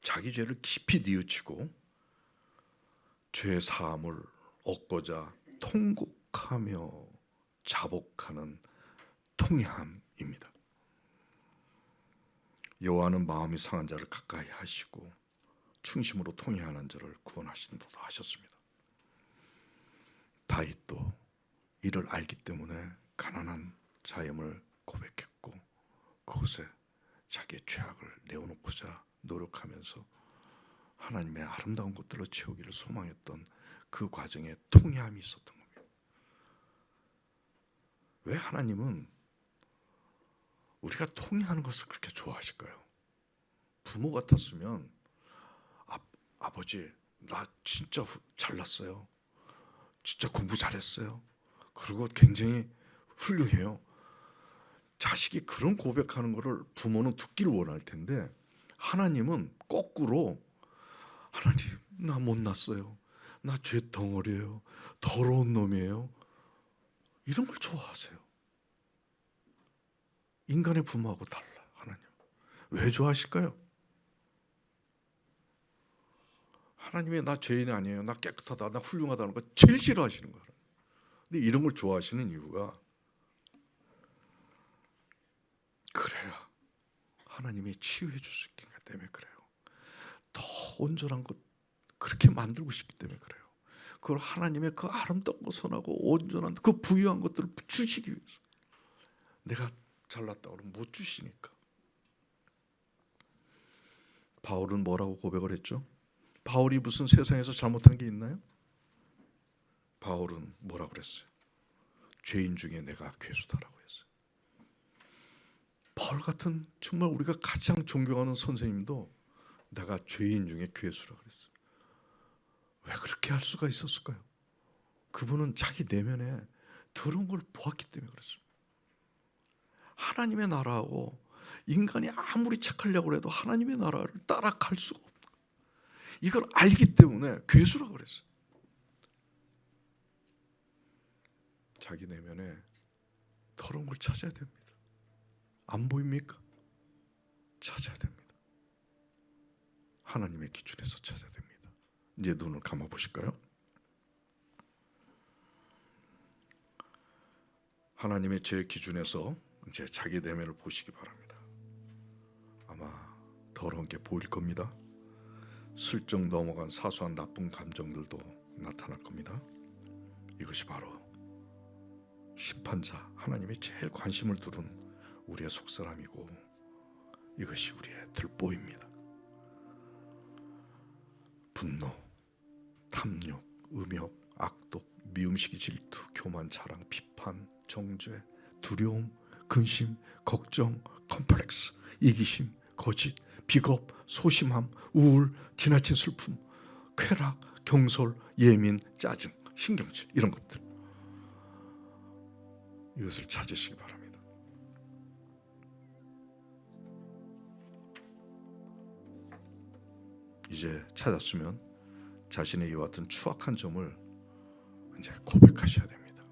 Speaker 2: 자기 죄를 깊이 뉘우치고 죄 사함을 얻고자 통곡하며 자복하는 통회함입니다. 여호와는 마음이 상한 자를 가까이 하시고 충심으로 통회하는 자를 구원하신다고 하셨습니다. 다윗도 이를 알기 때문에 가난한 자임을 고백했고 그곳에 자기의 죄악을 내어놓고자 노력하면서 하나님의 아름다운 것들로 채우기를 소망했던 그 과정에 통회함이 있었던 겁니다. 왜 하나님은 우리가 통회하는 것을 그렇게 좋아하실까요? 부모 같았으면 아버지 나 진짜 잘났어요. 진짜 공부 잘했어요. 그리고 굉장히 훌륭해요. 자식이 그런 고백하는 것을 부모는 듣기를 원할 텐데 하나님은 거꾸로 하나님 나 못났어요. 나 죄 덩어리예요. 더러운 놈이에요. 이런 걸 좋아하세요. 인간의 부모하고 달라. 하나님 왜 좋아하실까요? 하나님이 나 죄인이 아니에요. 나 깨끗하다. 나 훌륭하다는 거 제일 싫어하시는 거예요. 근데 이런 걸 좋아하시는 이유가 그래야 하나님이 치유해 줄 수 있기 때문에 그래요. 더 온전한 것 그렇게 만들고 싶기 때문에 그래요. 그걸 하나님의 그 아름답고 선하고 온전한 그 부유한 것들을 주시기 위해서. 내가 잘났다고 그러면 못 주시니까. 바울은 뭐라고 고백을 했죠? 바울이 무슨 세상에서 잘못한 게 있나요? 바울은 뭐라고 그랬어요? 죄인 중에 내가 괴수다라고 했어요. 바울 같은 정말 우리가 가장 존경하는 선생님도 내가 죄인 중에 괴수라고 그랬어요. 왜 그렇게 할 수가 있었을까요? 그분은 자기 내면에 더러운 걸 보았기 때문에 그렇습니다. 하나님의 나라하고 인간이 아무리 착하려고 해도 하나님의 나라를 따라갈 수가 없는 거예요. 이걸 알기 때문에 괴수라고 그랬어요. 자기 내면에 더러운 걸 찾아야 됩니다. 안 보입니까? 찾아야 됩니다. 하나님의 기준에서 찾아야 됩니다. 이제 눈을 감아 보실까요? 하나님의 제 기준에서 이제 자기 내면을 보시기 바랍니다. 아마 더러운 게 보일 겁니다. 슬쩍 넘어간 사소한 나쁜 감정들도 나타날 겁니다. 이것이 바로 심판자 하나님의 제일 관심을 두는 우리의 속사람이고 이것이 우리의 들보입니다. 분노, 탐욕, 음욕, 악독, 미움시기, 질투, 교만, 자랑, 비판, 정죄, 두려움, 근심, 걱정, 컴플렉스, 이기심, 거짓, 비겁, 소심함, 우울, 지나친 슬픔, 쾌락, 경솔, 예민, 짜증, 신경질 이런 것들 이것을 찾으시기 바랍니다. 이제 찾았으면 자신의 이와 같은 추악한 점을 이제 고백하셔야 됩니다.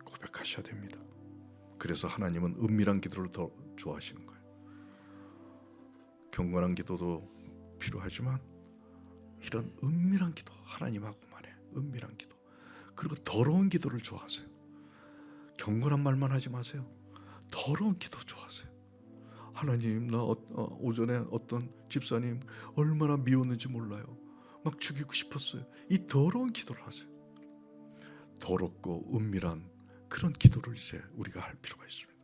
Speaker 2: 고백하셔야 됩니다. 그래서 하나님은 은밀한 기도를 더 좋아하시는 거예요. 경건한 기도도 필요하지만 이런 은밀한 기도, 하나님하고만의 은밀한 기도, 그리고 더러운 기도를 좋아하세요. 경건한 말만 하지 마세요. 더러운 기도 좋아하세요. 하나님, 나 오전에 어떤 집사님 얼마나 미웠는지 몰라요. 막 죽이고 싶었어요. 이 더러운 기도를 하세요. 더럽고 은밀한 그런 기도를 이제 우리가 할 필요가 있습니다.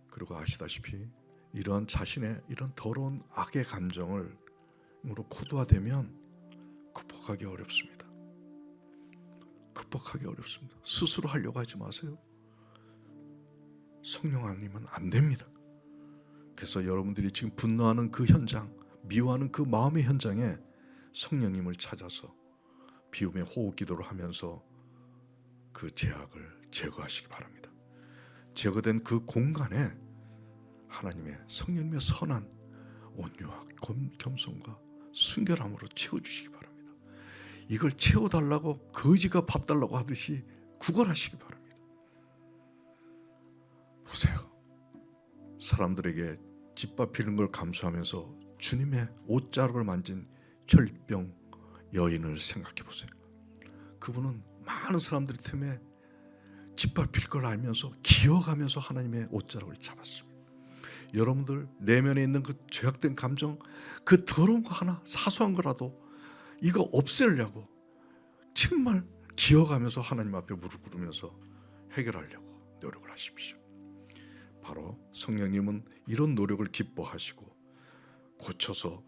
Speaker 2: 그리고 아시다시피 이러한 자신의 이런 더러운 악의 감정으로 코드화되면 극복하기 어렵습니다. 극복하기 어렵습니다. 스스로 하려고 하지 마세요. 성령 아니면 안 됩니다. 그래서 여러분들이 지금 분노하는 그 현장, 미워하는 그 마음의 현장에 성령님을 찾아서 비움의 호흡 기도를 하면서 그 죄악을 제거하시기 바랍니다. 제거된 그 공간에 하나님의 성령님의 선한 온유와 겸손과 순결함으로 채워주시기 바랍니다. 이걸 채워달라고 거지가 밥 달라고 하듯이 구걸하시기 바랍니다. 보세요. 사람들에게 짓밟히는 걸 감수하면서 주님의 옷자락을 만진 철병 여인을 생각해 보세요. 그분은 많은 사람들 틈에 짓밟힐 걸 알면서 기어가면서 하나님의 옷자락을 잡았습니다. 여러분들 내면에 있는 그 죄악된 감정, 그 더러운 거 하나 사소한 거라도 이거 없애려고 정말 기어가면서 하나님 앞에 무릎 꿇으면서 해결하려고 노력을 하십시오. 바로 성령님은 이런 노력을 기뻐하시고 고쳐서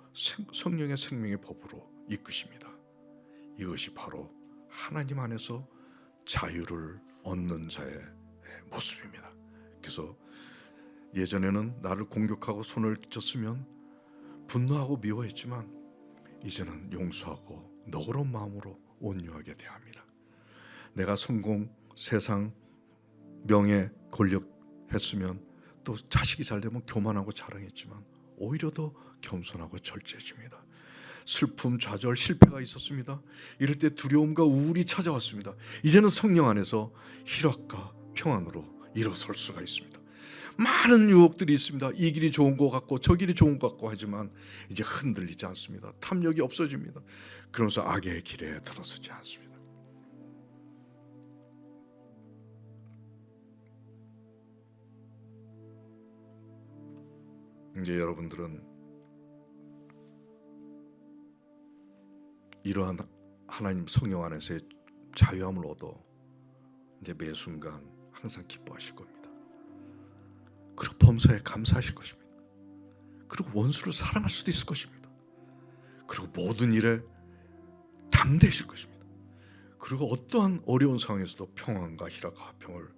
Speaker 2: 성령의 생명의 법으로 이끄십니다. 이것이 바로 하나님 안에서 자유를 얻는 자의 모습입니다. 그래서 예전에는 나를 공격하고 손을 쳤으면 분노하고 미워했지만 이제는 용서하고 너그러운 마음으로 온유하게 대합니다. 내가 성공, 세상, 명예, 권력 했으면 또 자식이 잘 되면 교만하고 자랑했지만 오히려 더 겸손하고 절제해집니다. 슬픔, 좌절, 실패가 있었습니다. 이럴 때 두려움과 우울이 찾아왔습니다. 이제는 성령 안에서 희락과 평안으로 일어설 수가 있습니다. 많은 유혹들이 있습니다. 이 길이 좋은 것 같고 저 길이 좋은 것 같고 하지만 이제 흔들리지 않습니다. 탐욕이 없어집니다. 그러면서 악의 길에 들어서지 않습니다. 이제 여러분들은 이러한 하나님 성령 안에서의 자유함을 얻어 이제 매 순간 항상 기뻐하실 겁니다. 그리고 범사에 감사하실 것입니다. 그리고 원수를 사랑할 수도 있을 것입니다. 그리고 모든 일에 담대하실 것입니다. 그리고 어떠한 어려운 상황에서도 평안과 희락과 화평을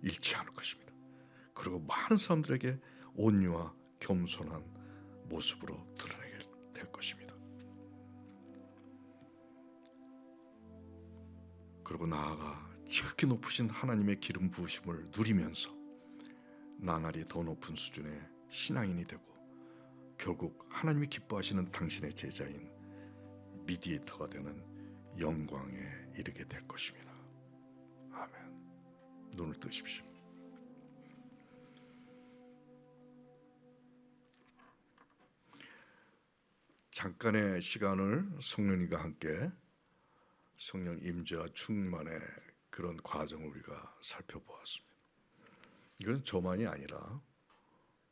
Speaker 2: 잃지 않을 것입니다. 그리고 많은 사람들에게 온유와 겸손한 모습으로 드러내게 될 것입니다. 그리고 나아가 지극히 높으신 하나님의 기름 부으심을 누리면서 나날이 더 높은 수준의 신앙인이 되고 결국 하나님이 기뻐하시는 당신의 제자인 미디에이터가 되는 영광에 이르게 될 것입니다. 아멘. 눈을 뜨십시오. 잠깐의 시간을 성령님과 함께 성령 임재와 충만의 그런 과정을 우리가 살펴보았습니다. 이건 저만이 아니라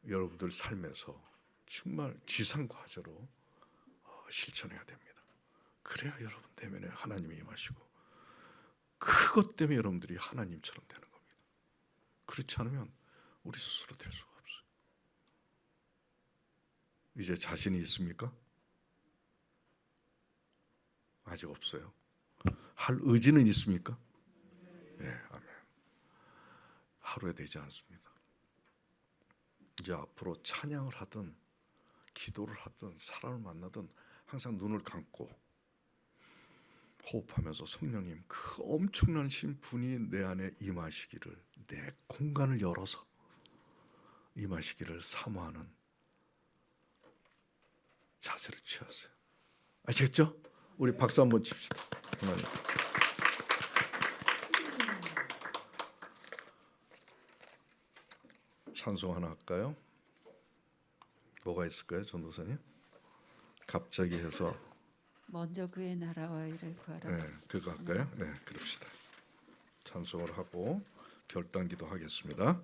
Speaker 2: 여러분들 삶에서 정말 지상 과제로 실천해야 됩니다. 그래야 여러분 내면에 하나님이 임하시고 그것 때문에 여러분들이 하나님처럼 되는 겁니다. 그렇지 않으면 우리 스스로 될 수가 없어요. 이제 자신이 있습니까? 아직 없어요. 할 의지는 있습니까? 네, 아멘. 하루에 되지 않습니다. 이제 앞으로 찬양을 하든 기도를 하든 사람을 만나든 항상 눈을 감고 호흡하면서 성령님 그 엄청난 신분이 내 안에 임하시기를, 내 공간을 열어서 임하시기를 사모하는 자세를 취하세요. 아시겠죠? 우리 박수 한번 칩시다. 하나님. 찬송 하나 할까요? 뭐가 있을까요, 전도사님? 갑자기 해서
Speaker 1: 먼저 그의 나라와 일을 구하라.
Speaker 2: 네, 그거 할까요? 네, 그럽시다. 찬송을 하고 결단기도 하겠습니다.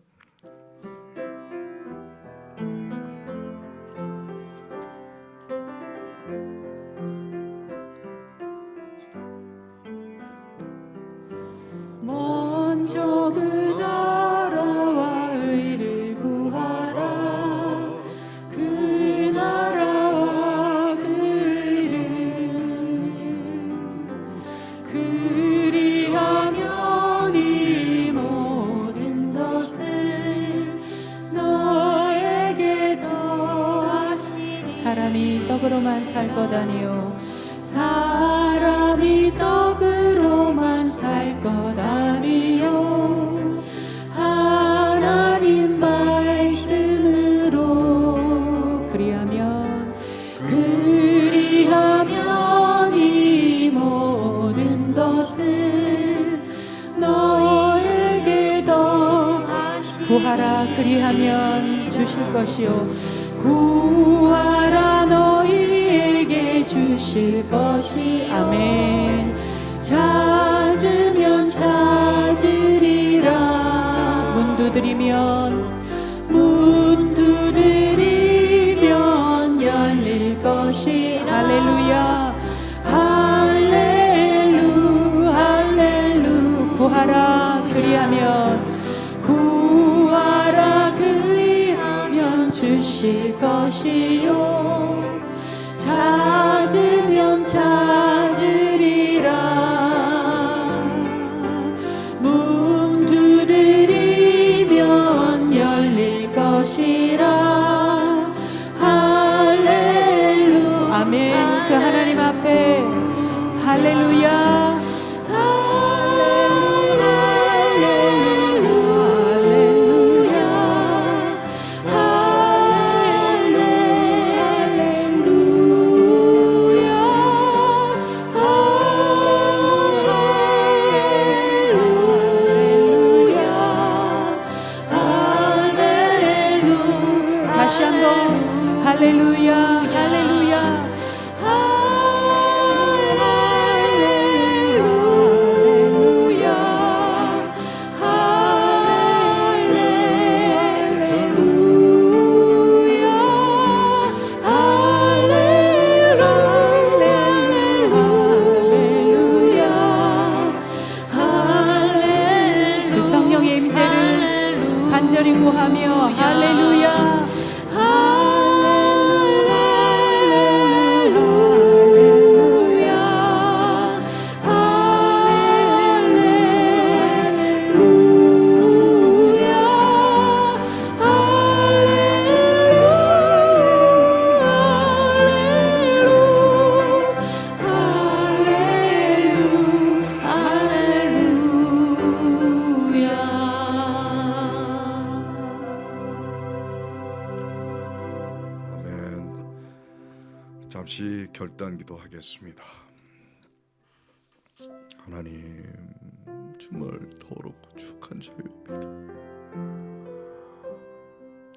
Speaker 1: 먼저 그 나라와 의를 구하라. 그 나라와 그 의를 그리하면 이 모든 것을 너에게 더하시리. 사람이 떡으로만 살 것 아니요 사람이 떡으로만 살 것 아니요 하나님 말씀으로 그리하면 이 모든 것을 너에게 더하시리. 구하라 그리하면 주실 것이요 구하라 너희에게 주실 것이 아멘. 찾으면 찾으리라. 문 두드리면 열릴 것이 할렐루야 할렐루 구하라 그리하면 주실 것이요 찾으면 찾으리라. 문 두드리면 열릴 것이라. 할렐루야 아멘. 그 하나님 앞에 할렐루야 다시 한번 할렐루야 할렐루야 그 성령의 임재를 간절히 구하며 할렐루야
Speaker 2: 잠시 결단기도 하겠습니다. 하나님, 정말 더럽고 축한 자유입니다.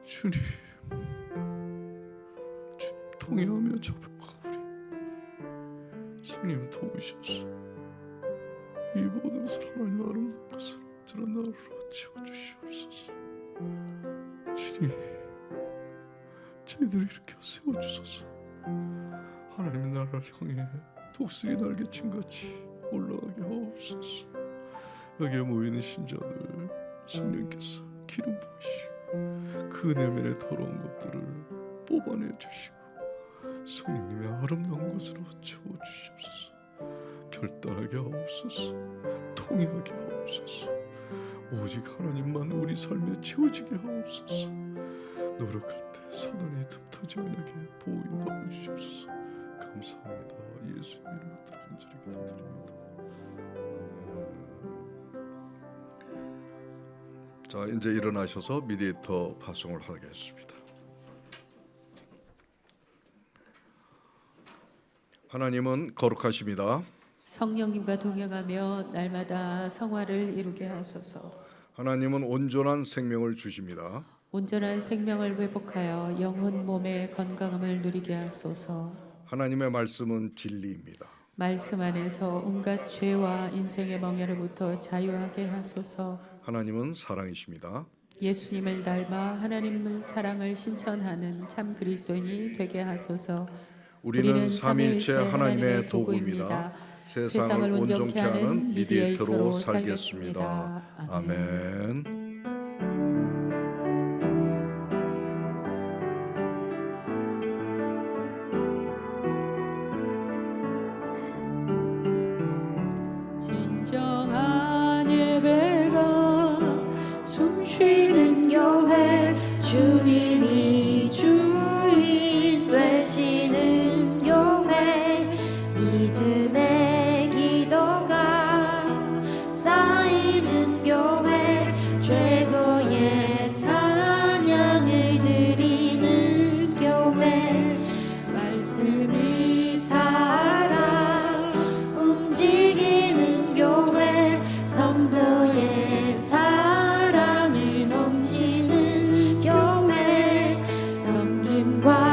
Speaker 2: 주님 통회하며 자백하오리. 주님 도우셔서 이 모든 것을 하나님 아름다운 것으로 저런 나라로 채워주시옵소서. 주님, 저희들을 이렇게 세워주소서. 하나님의 나라를 향해 독수리 날개친같이 올라가게 하옵소서. 여기에 모이는 신자들 성령께서 기름 부으시고 그 내면의 더러운 것들을 뽑아내 주시고 성령님의 아름다운 것으로 채워주시옵소서. 결단하게 하옵소서. 통회하게 하옵소서. 오직 하나님만 우리 삶에 채워지게 하옵소서. 노력할 때 사단이 틈타지 않게 보호인도하여 주시옵소서. 감사합니다. 예수 이름으로 간절히 기도드립니다. 자, 이제 일어나셔서 미디에이터 파송을 하겠습니다. 하나님은 거룩하십니다.
Speaker 1: 성령님과 동행하며 날마다 성화를 이루게 하소서.
Speaker 2: 하나님은 온전한 생명을 주십니다.
Speaker 1: 온전한 생명을 회복하여 영혼 몸의 건강함을 누리게 하소서.
Speaker 2: 하나님의 말씀은 진리입니다.
Speaker 1: 말씀 안에서 온갖 죄와 인생의 멍에로부터 자유하게 하소서.
Speaker 2: 하나님은 사랑이십니다.
Speaker 1: 예수님을 닮아 하나님을 사랑을 신천하는 참 그리스도인이 되게 하소서.
Speaker 2: 우리는 삼위일체 하나님의 도구입니다. 세상을 온전케 하는 미디에이터로 살겠습니다. 아멘.
Speaker 1: 진정한 예배가
Speaker 4: 숨쉬는 교회 주님이 주인 되시는 교회 믿음의 기도가 쌓이는 교회 최고의 찬양을 드리는 교회 말씀이 살아 움직이는 교회 성도의 사랑을 넘치는 교회 섬김과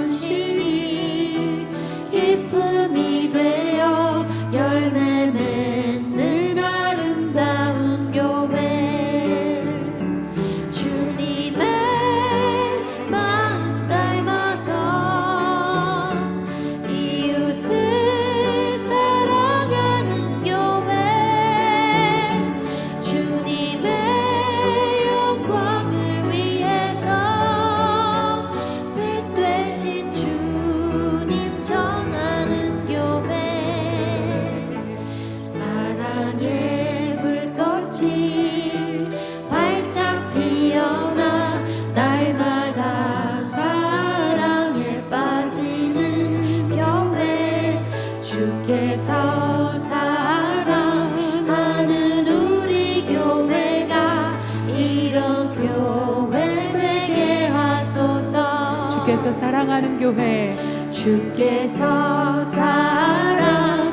Speaker 4: 헌신이 기쁨이 되어 열매 맺는 아름다운 교회 주님의 마음 닮아서 이웃을 사랑하는 교회 주님의 영광을 위해서 빛 되신 주님 전하는 교회 사랑의 불꽃이 활짝 피어나 날마다 사랑에 빠지는 교회 주께서 사랑하는 우리 교회가 이런 교회 되게 하소서
Speaker 1: 주께서 사랑하는 교회
Speaker 4: 주께서 사랑하는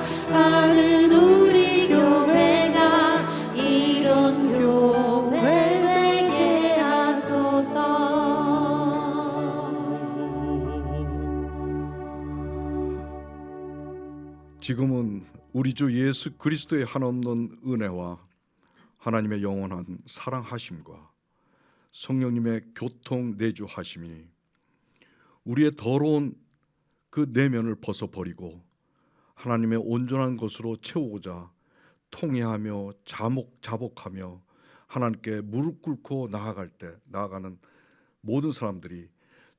Speaker 4: 우리 교회가 이런 교회 되게 하소서
Speaker 2: 지금은 우리 주 예수 그리스도의 한없는 은혜와 하나님의 영원한 사랑하심과 성령님의 교통 내주하심이 우리의 더러운 그 내면을 벗어버리고 하나님의 온전한 것으로 채우고자 통회하며 자복하며 하나님께 무릎 꿇고 나아가는 모든 사람들이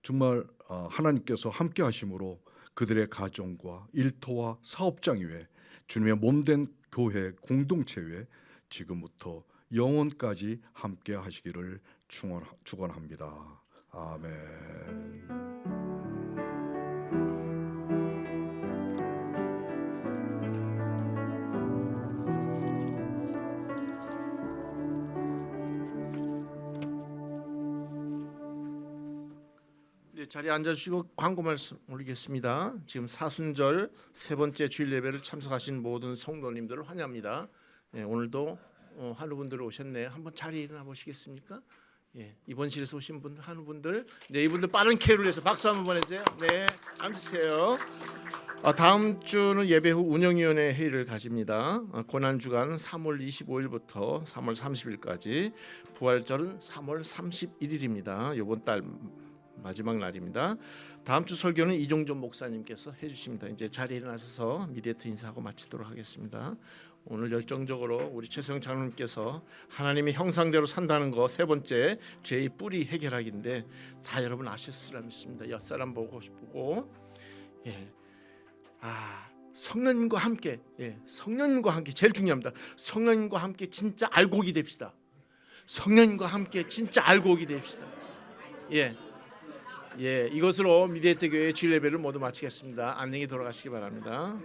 Speaker 2: 정말 하나님께서 함께 하심으로 그들의 가정과 일터와 사업장 위에 주님의 몸된 교회 공동체 위에 지금부터 영원까지 함께 하시기를 축원합니다. 아멘.
Speaker 5: 자리에 앉아주시고 광고 말씀 올리겠습니다. 지금 사순절 세 번째 주일 예배를 참석하신 모든 성도님들을 환영합니다. 오늘도 한우분들 오셨네요. 한번 자리에 일어나 보시겠습니까? 입원실에서 오신 분들, 한우분들, 이분들 빠른 캐롤에서 박수 한번 보내세요. 네, 앉으세요. 다음 주는 예배 후 운영위원회 회의를 가집니다. 고난주간 3월 25일부터 3월 30일까지, 부활절은 3월 31일입니다. 이번 달 마지막 날입니다. 다음 주 설교는 이종전 목사님께서 해주십니다. 이제 자리에 일어나셔서 미디에이터 인사하고 마치도록 하겠습니다. 오늘 열정적으로 우리 최성 장로님께서 하나님의 형상대로 산다는 거 세 번째 죄의 뿌리 해결하기인데 다 여러분 아셨으리라 믿습니다. 옆사람 보고 성령님과 함께 성령님과 함께 제일 중요합니다. 성령님과 함께 진짜 알고기 됩시다. 성령님과 함께 진짜 알고기 됩시다. 이것으로 미디에이터 교회 주일 예배를 모두 마치겠습니다. 안녕히 돌아가시기 바랍니다.